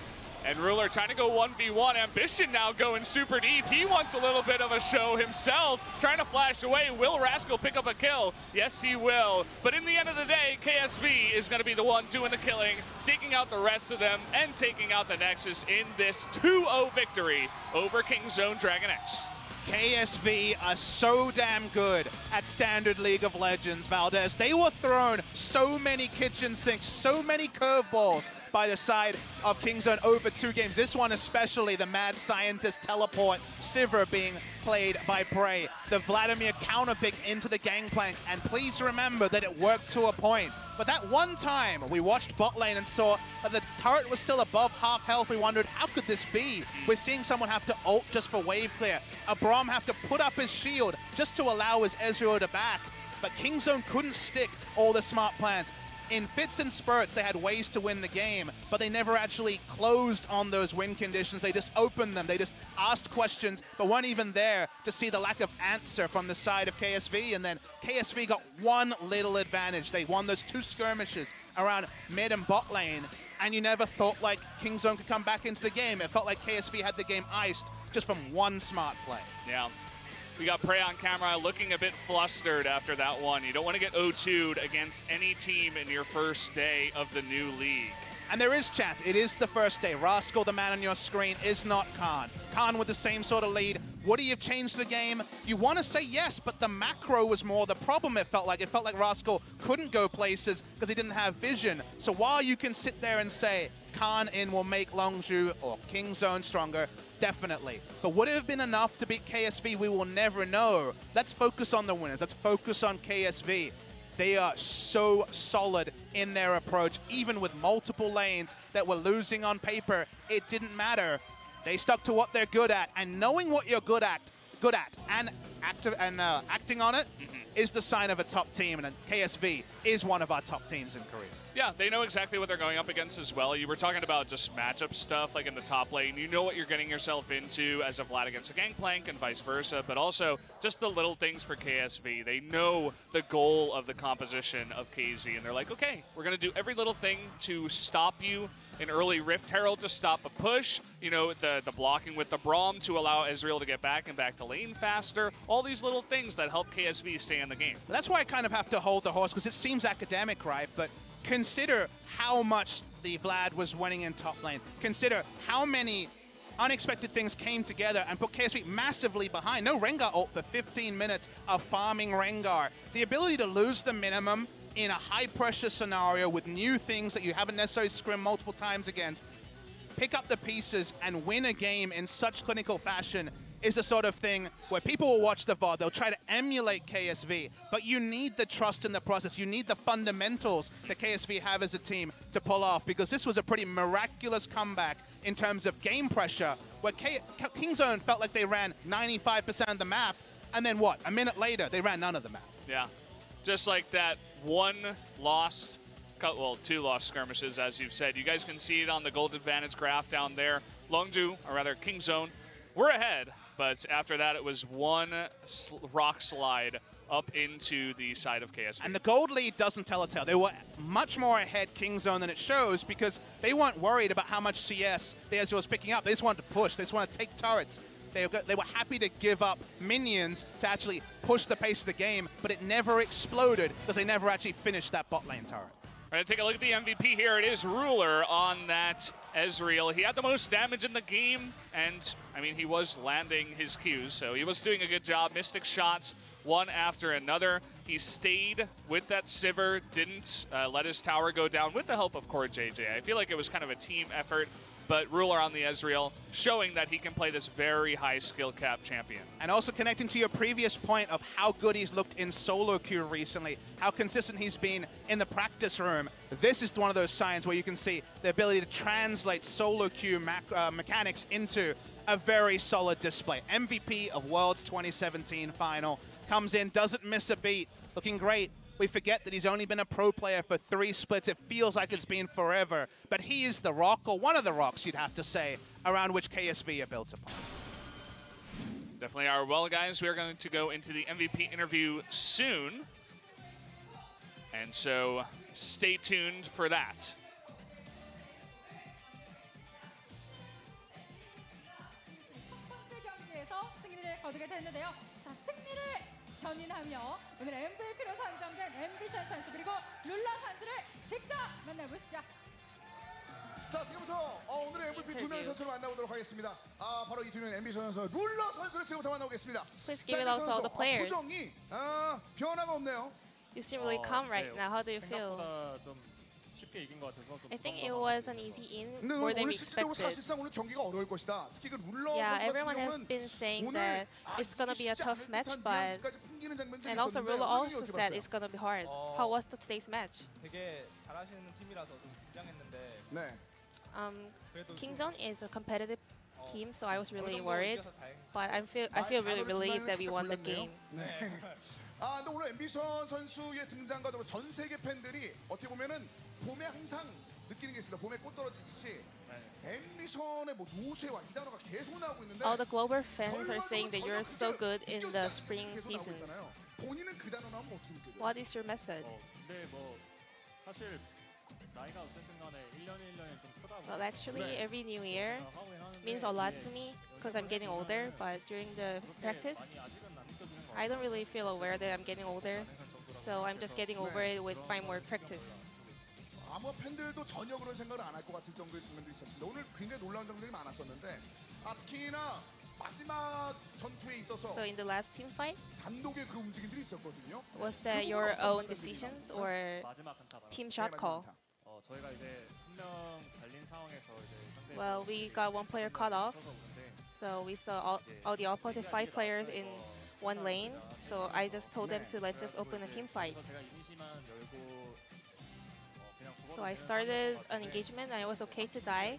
And Ruler trying to go 1v1. Ambition now going super deep. He wants a little bit of a show himself, trying to flash away. Will Rascal pick up a kill? Yes, he will. But in the end of the day, KSV is going to be the one doing the killing, taking out the rest of them, and taking out the Nexus in this 2-0 victory over Kingzone DragonX. KSV are so damn good at Standard League of Legends, Valdez. They were thrown so many kitchen sinks, so many curveballs by the side of Kingzone over 2 games. This one especially, the mad scientist teleport, Sivir being played by Bray. The Vladimir counter pick into the Gangplank, and please remember that it worked to a point. But that one time we watched bot lane and saw that the turret was still above half health, we wondered, how could this be? We're seeing someone have to ult just for wave clear. A Braum have to put up his shield just to allow his Ezreal to back. But Kingzone couldn't stick all the smart plans. In fits and spurts, they had ways to win the game, but they never actually closed on those win conditions. They just opened them. They just asked questions, but weren't even there to see the lack of answer from the side of KSV. And then KSV got one little advantage. They won those 2 skirmishes around mid and bot lane, and you never thought like Kingzone could come back into the game. It felt like KSV had the game iced just from one smart play. Yeah. We got Prey on camera looking a bit flustered after that one. You don't want to get 0-2'd against any team in your first day of the new league. And there is chance. It is the first day. Rascal, the man on your screen, is not Khan. Khan with the same sort of lead. Would he have changed the game? You want to say yes, but the macro was more the problem, it felt like. It felt like Rascal couldn't go places because he didn't have vision. So while you can sit there and say Khan in will make Longzhu or Kingzone stronger, definitely. But would it have been enough to beat KSV? We will never know. Let's focus on the winners. Let's focus on KSV. They are so solid in their approach, even with multiple lanes that were losing on paper. It didn't matter. They stuck to what they're good at, and knowing what you're good at, and acting on it is the sign of a top team. And KSV is one of our top teams in Korea. Yeah, they know exactly what they're going up against as well. You were talking about just matchup stuff, like in the top lane. You know what you're getting yourself into as a Vlad against a Gangplank and vice versa, but also just the little things for KSV. They know the goal of the composition of KZ, and they're like, okay, we're going to do every little thing to stop you. An early Rift Herald to stop a push, you know, the blocking with the Braum to allow Ezreal to get back and back to lane faster. All these little things that help KSV stay in the game. That's why I kind of have to hold the horse, because it seems academic, right? But consider how much the Vlad was winning in top lane. Consider how many unexpected things came together and put KSV massively behind. No Rengar ult for 15 minutes of farming Rengar. The ability to lose the minimum in a high-pressure scenario with new things that you haven't necessarily scrimmed multiple times against, pick up the pieces and win a game in such clinical fashion is the sort of thing where people will watch the VOD, they'll try to emulate KSV, but you need the trust in the process. You need the fundamentals that KSV have as a team to pull off, because this was a pretty miraculous comeback in terms of game pressure, where Kingzone felt like they ran 95% of the map, and then what? A minute later, they ran none of the map. Yeah. Just like that one lost, well, 2 lost skirmishes, as you've said. You guys can see it on the gold advantage graph down there. Longzhu, or rather Kingzone, we're ahead, but after that it was one rock slide up into the side of KSV. And the gold lead doesn't tell a tale. They were much more ahead Kingzone than it shows, because they weren't worried about how much CS the Ezreal was picking up. They just wanted to push. They just wanted to take turrets. They were happy to give up minions to actually push the pace of the game, but it never exploded because they never actually finished that bot lane turret. We're going to take a look at the MVP here. It is Ruler on that Ezreal. He had the most damage in the game, and, I mean, he was landing his Qs, so he was doing a good job. Mystic shots, one after another. He stayed with that Sivir, didn't let his tower go down with the help of CoreJJ. I feel like it was kind of a team effort, but Ruler on the Ezreal, showing that he can play this very high skill cap champion. And also connecting to your previous point of how good he's looked in solo queue recently, how consistent he's been in the practice room, this is one of those signs where you can see the ability to translate solo queue mechanics into a very solid display. MVP of Worlds 2017 final, comes in, doesn't miss a beat, looking great. We forget that he's only been a pro player for 3 splits. It feels like it's been forever. But he is the rock, or one of the rocks, you'd have to say, around which KSV are built upon. Definitely are. Well, guys, we are going to go into the MVP interview soon. And so stay tuned for that. 견인하며 오늘 MVP로 선정된 앰비션 선수 그리고 룰러 선수를 직접 만나보시죠. 자, 지금부터 오늘의 MVP 2명 선수를 만나보도록 하겠습니다. 바로 이 2명 앰비션 선수, 룰러 선수를 지금부터 만나보겠습니다. Please give it out to all the players. 표정이 변화가 없네요. You seem really calm right now. How do you feel? 생각보다 좀 쉽게 이긴 것 같아서 좀 I think 부담감 it was an easy in, 근데 more than 오늘 we 실질적으로 expected. 사실상 오늘 경기가 어려울 것이다. 특히 그 룰러 Yeah, 선수 everyone 같은 has 경우는 been saying 오늘 that it's gonna be a tough match, but and also Ruler also said it's gonna be hard. How was today's match? 되게 잘하시는 팀이라서 좀 긴장했는데 네. 그래도 Kingzone is a competitive team, so I was really 어느 정도 worried. 이겨서 다행이죠. But I feel really relieved that we won the game. 네. 아, 근데 오늘 앰비션 선수의 등장과 더불어 전 세계 팬들이 어떻게 보면은 봄에 항상 느끼는 게 있습니다. 봄에 꽃 떨어지듯이 앰비션의 뭐 노쇠화 이 단어가 계속 나오고 있는데 All the global fans are saying that you're so good in the spring season. 본인은 그 단어 나오면 어떻게 느껴요? What is your method? 근데 뭐 사실 나이가 어쨌든 간에 1년에 1년에 좀 크다 보니까 Well, actually, every new year means a lot to me because I'm getting older. But during the practice, I don't really feel aware that I'm getting older. So I'm just getting over it with my more practice. 아마 팬들도 전혀 그런 생각을 안 할 것 같은 정도의 장면들이 있었습니다. 오늘 굉장히 놀라운 장면들이 많았었는데 특히나 마지막 전투에 있어서 So in the last team fight, 단독의 그 움직임들이 있었거든요. was that your own decisions or 마지막 한타 말하는 team shot call? 저희가 이제 한 명 달린 상황에서 이제 상대 Well, we got one player cut off, so we saw all the opposite 5 players in one lane. So I just told them to let's just open a team fight. 제가 이니시만 열고 그냥 So I started an engagement and I was okay to die.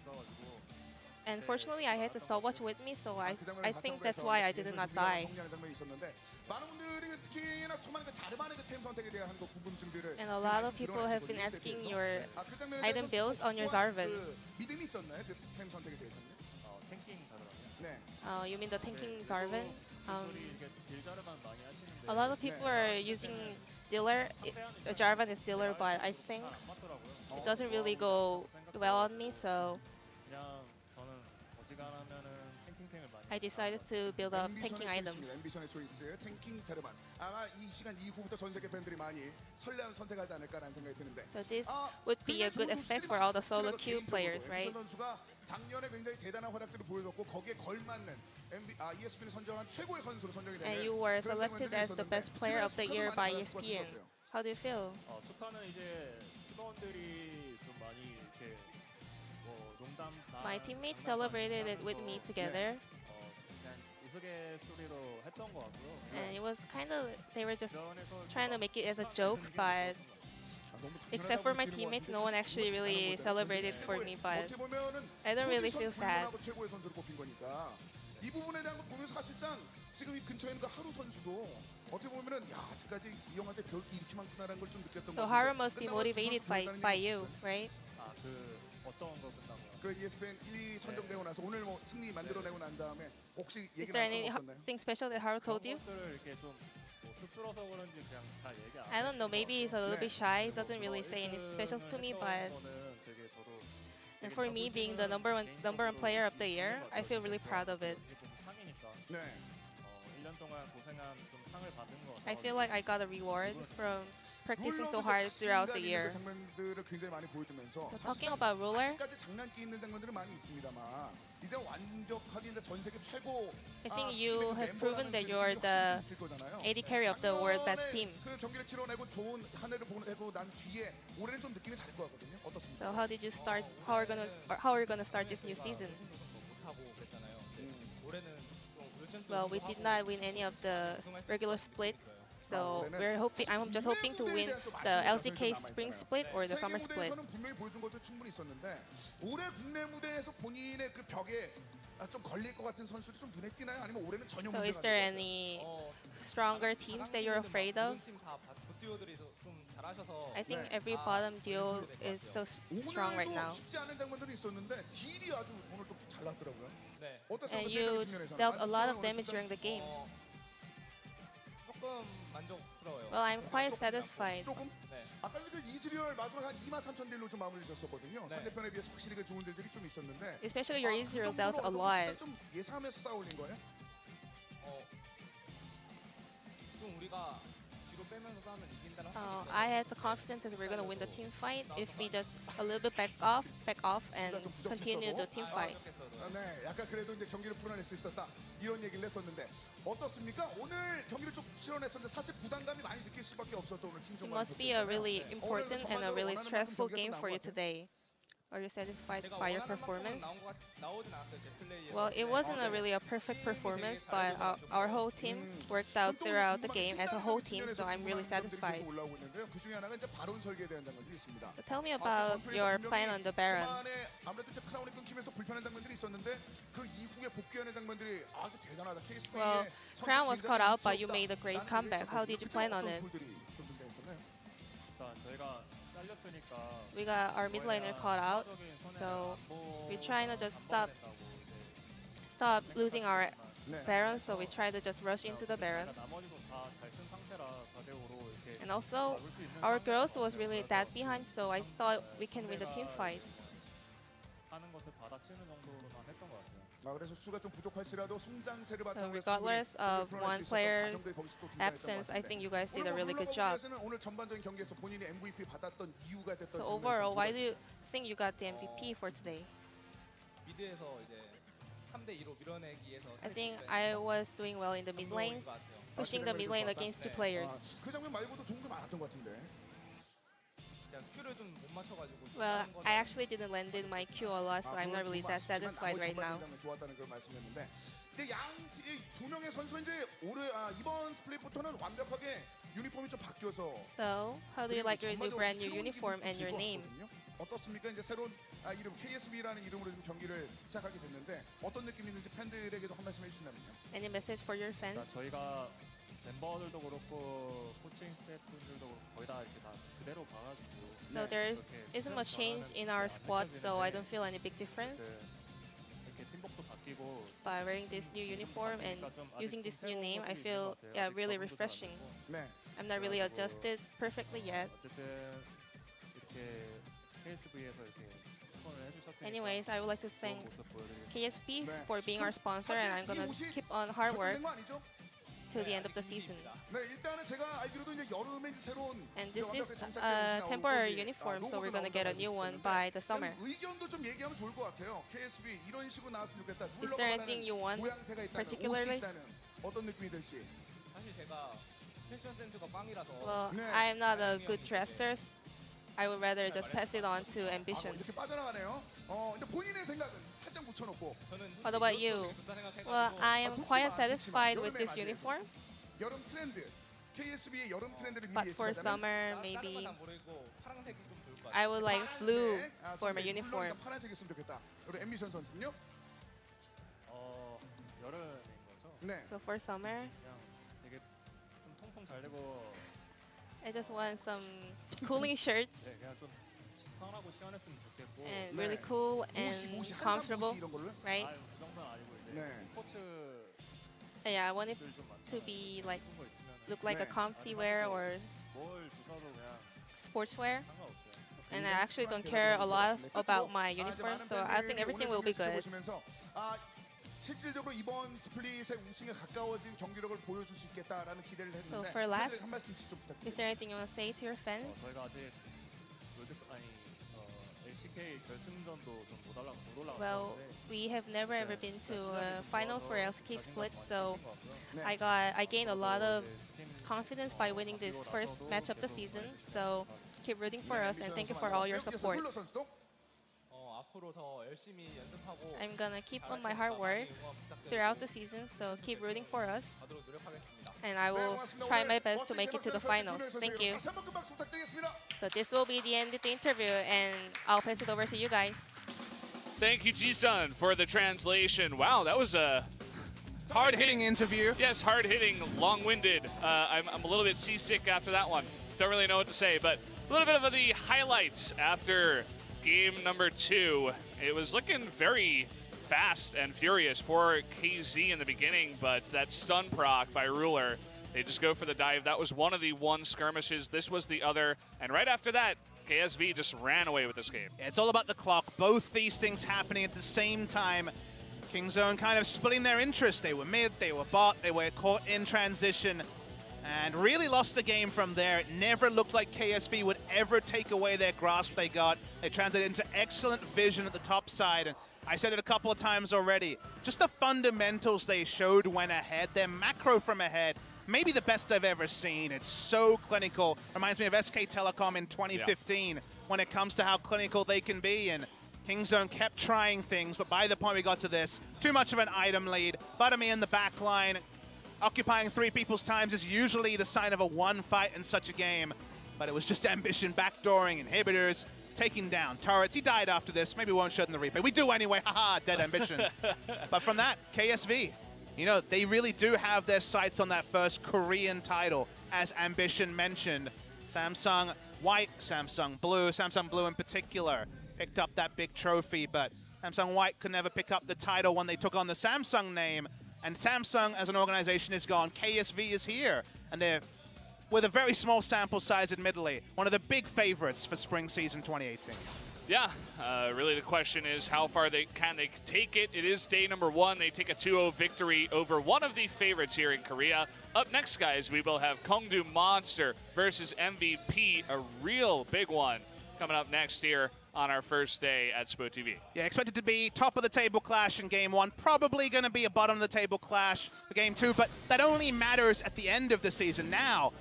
And fortunately, I had the stopwatch with me, so I think that's why I did not die. 많은 분들이 특히나 초반에 그 자르반의 그 템 선택에 대한 그 궁금증들을 And a lot of people have been asking your item builds on your Zarvan. 믿음이 있었나요? 그 템 선택에 대해서는? 탱킹 자르반이요. 네. You mean the tanking Zarvan? 이게 딜 자르반 많이 하시는데 A lot of people are using dealer. Jarvan is dealer, but I think 안 맞더라고요. it doesn't really go well on me, so 그냥 저는 어지간하면은 탱킹템을 많이 I decided to build up tanking items. 앰비션의 초이스, 탱킹 자르반. 아마 이 시간 이후부터 전 세계 팬들이 많이 설레한 선택하지 않을까라는 생각이 드는데. So this would be a good effect for all the solo queue players, right? 선수가 작년에 굉장히 대단한 활약들을 보여줬고 거기에 걸맞는 ESPN이 선정한 최고의 선수로 선정이 되는. And you were selected as the best player of the year by ESPN. How do you feel? 축하는 이제 수도원들이 좀 많이 이렇게 뭐 농담. My teammates celebrated it with me together. 그냥 우스갯소리로 했던 것 같고요. And it was kind of, they were just trying to make it as a joke, but except for my teammates, no one actually really celebrated for me, but I don't really feel sad. 이 부분에 대한 걸 보면 사실상 지금 이 근처에 있는 그 하루 선수도 어떻게 보면은 야 아직까지 이 형한테 별게 이렇게 많구나라는 걸 좀 느꼈던 것 So 같아요. Haru must be motivated by you, right? 그 어떤 거 끝나고요? 그 ESPN 1위 선정되고 나서 오늘 뭐 승리 만들어내고 난 다음에 혹시 Is 얘기 there 나눴던 거 없었나요? anything special that Haru told you? 것들을 이렇게 좀 쑥스러워서 그런지 그냥 잘 얘기 안. I don't know, maybe he's a little bit shy, doesn't really say any special to me, but and for me being the number one player of the year, I feel really proud of it. 네. 1년 동안 고생한 좀 상을 받은 거. I feel like I got a reward from practicing so hard throughout the year. 장면들을 굉장히 많이 보여주면서 So talking about Ruler, 아직까지 장난기 있는 장면들은 많이 있습니다만 이제 완벽하게 이제 전 세계 최고 I think you have proven that you're the AD carry of the world best team. 그 경기를 치러내고 좋은 한 해를 보내고 난 뒤에 올해는 좀 느낌이 다를 것 같거든요. 어떻습니까? So how did you start? How are you gonna start this new season? 못하고 그랬잖아요. 올해는 Well, we did not win any of the regular split, so I'm just hoping to win the LCK spring split or the summer split. 무대에서는 분명히 보여준 것도 충분히 있었는데 올해 국내 무대에서 본인의 그 벽에 좀 걸릴 것 같은 선수들이 좀 눈에 띄나요? 아니면 올해는 전혀 So 문제가 is there 안 any stronger teams that you're afraid of? I think every bottom duo is so strong right now. 쉽지 않은 장면들이 있었는데 딜이 아주 오늘 또 잘 났더라고요. 네. And you dealt a lot of damage during the game. 조금 만족스러워요. Well, I'm quite satisfied. 조금? 네. 아까 그 이즈리얼 마지막 한 23,000 딜로 좀 마무리 지었었거든요. 네. 상대편에 비해서 확실히 그 좋은 딜들이 좀 있었는데 Especially your Ezreal dealt a 진짜 lot. 좀 예상하면서 쌓아올린 거예요? 좀 우리가 뒤로 I had the confidence that we're gonna win the team fight if we just a little bit back off, and continue the team fight. 네, 약간 그래도 이제 경기를 풀어낼 수 있었다 이런 얘기를 했었는데 어떻습니까? 오늘 경기를 쭉 치러냈었는데 사실 부담감이 많이 느낄 수밖에 없었던 오늘 It 킹종만. must be a really important and a really stressful game for you today. Are you satisfied by your performance? Well, it wasn't really a perfect performance, but our whole team worked out throughout the game as a whole team, so I'm really satisfied. But tell me about your plan on the Baron. Well, Crown was cut out, but you made a great comeback. How did you plan on it? We got our mid laner caught out, so we're trying to just stop losing our Baron, so we try to just rush into the Baron. And also, our girls was really that behind, so I thought we can win the team fight. So regardless of one player's absence, I think you guys did a really good job. So overall, why do you think you got the MVP for today? I think I was doing well in the mid lane, pushing the mid lane against two players. Well, I actually didn't land in my Q a lot, so I'm not really that satisfied right now. So, how do you like your brand new uniform and your name? 어떻습니까? 이제 새로운 이름 KSV라는 이름으로 좀 경기를 시작하게 됐는데 어떤 느낌이 있는지 팬들에게도 한 말씀 해주신다면요. Any message for your fans? 저희가 멤버들도 그렇고 코칭 스태프분들도 그렇고 거의 다 이렇게 다 그대로 봐가지고. So there isn't much change in our squad, so I don't feel any big difference. 이렇게 팀복도 바뀌고. By wearing this new uniform and using this new name, I feel really refreshing. I'm not really adjusted perfectly yet. Anyways, I would like to thank KSV for being our sponsor, and I'm gonna keep on hard work till the end of the season. And this is a temporary uniform, so we're gonna get a new one by the summer. Is there anything you want particularly? Well, I'm not a good dresser. I would rather just pass it on to ambition. What about you? Well, I am quite satisfied with this uniform. But for summer, maybe I would like blue for my uniform. So for summer, I just want some cooling shirts and really cool and comfortable, right? Yeah, I want it to be like look like a comfy wear or sportswear. And I actually don't care a lot about my uniform, so I think everything will be good. 실질적으로 이번 스플릿의 우승에 가까워진 경기력을 보여줄 수 있겠다라는 기대를 했는데. So for last, 한 말씀 좀 부탁드립니다. is there anything you want to say to your fans? 저희가 아직 LCK 결승전도 좀 못 올라갔는데. Well, we have never ever been to finals for LCK split, so I gained a lot of confidence by winning this first match of the season. So keep rooting for us, and thank you for all your support. I'm gonna keep on my hard work throughout the season, so keep rooting for us. And I will try my best to make it to the finals. Thank you. So this will be the end of the interview, and I'll pass it over to you guys. Thank you, Ji-sun, for the translation. Wow, that was a hard-hitting interview. Yes, hard-hitting, long-winded. I'm a little bit seasick after that one. Don't really know what to say, but a little bit of the highlights after game number 2. It was looking very fast and furious for KZ in the beginning, but that stun proc by Ruler, they just go for the dive. That was one of the skirmishes. This was the other. And right after that, KSV just ran away with this game. It's all about the clock. Both these things happening at the same time. Kingzone kind of splitting their interest. They were mid, they were bot, they were caught in transition. and really lost the game from there. It never looked like KSV would ever take away their grasp they got. They translated into excellent vision at the top side, and I said it a couple of times already. Just the fundamentals they showed when ahead, their macro from ahead, maybe the best I've ever seen. It's so clinical. Reminds me of SK Telecom in 2015 when it comes to how clinical they can be. And Kingzone kept trying things, but by the point we got to this, too much of an item lead. Vladimir in the back line, occupying 3 people's times is usually the sign of a one fight in such a game. But it was just ambition, backdooring, inhibitors, taking down turrets. He died after this. Maybe we won't show it in the replay. We do anyway. Haha, dead ambition. But from that, KSV, you know, they really do have their sights on that first Korean title, as Ambition mentioned. Samsung White, Samsung Blue in particular, picked up that big trophy, but Samsung White could never pick up the title when they took on the Samsung name. And Samsung as an organization is gone. KSV is here, and they're, with a very small sample size admittedly, one of the big favorites for spring season 2018. Yeah, really the question is how far can they take it. It is day number 1. They take a 2-0 victory over one of the favorites here in Korea. Up next, guys, we will have Kongdu Monster versus MVP, a real big one coming up next here on our first day at Spo TV. Yeah, expected to be top of the table clash in game 1. Probably going to be a bottom of the table clash for game 2, but that only matters at the end of the season. Now,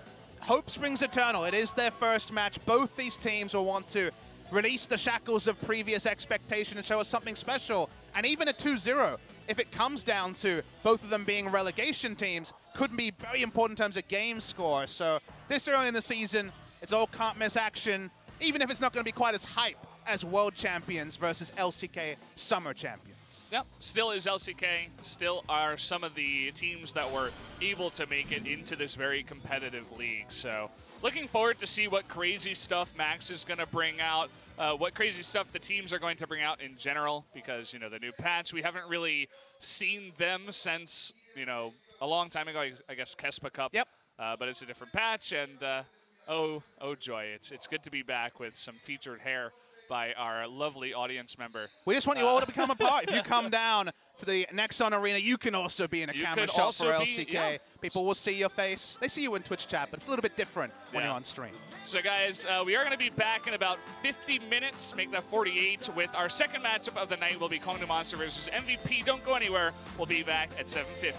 hope springs eternal. It is their first match. Both these teams will want to release the shackles of previous expectation and show us something special. And even a 2-0, if it comes down to both of them being relegation teams, could be very important in terms of game score. So this early in the season, it's all can't miss action, even if it's not going to be quite as hype as World Champions versus LCK Summer Champions. Yep, still is LCK, still are some of the teams that were able to make it into this very competitive league. So looking forward to see what crazy stuff Max is going to bring out, what crazy stuff the teams are going to bring out in general, because, you know, the new patch, we haven't really seen them since, you know, a long time ago, I guess Kespa Cup. Yep. But it's a different patch, and oh joy, it's good to be back with some featured hair by our lovely audience member. We just want you all to become a part. If you come down to the Nexon Arena, you can also be in a camera shot for LCK. Yeah. People will see your face. They see you in Twitch chat, but it's a little bit different when you're on stream. So guys, we are going to be back in about 50 minutes, make that 48, with our second matchup of the night will be Kongdu Monster versus MVP. Don't go anywhere. We'll be back at 7:50.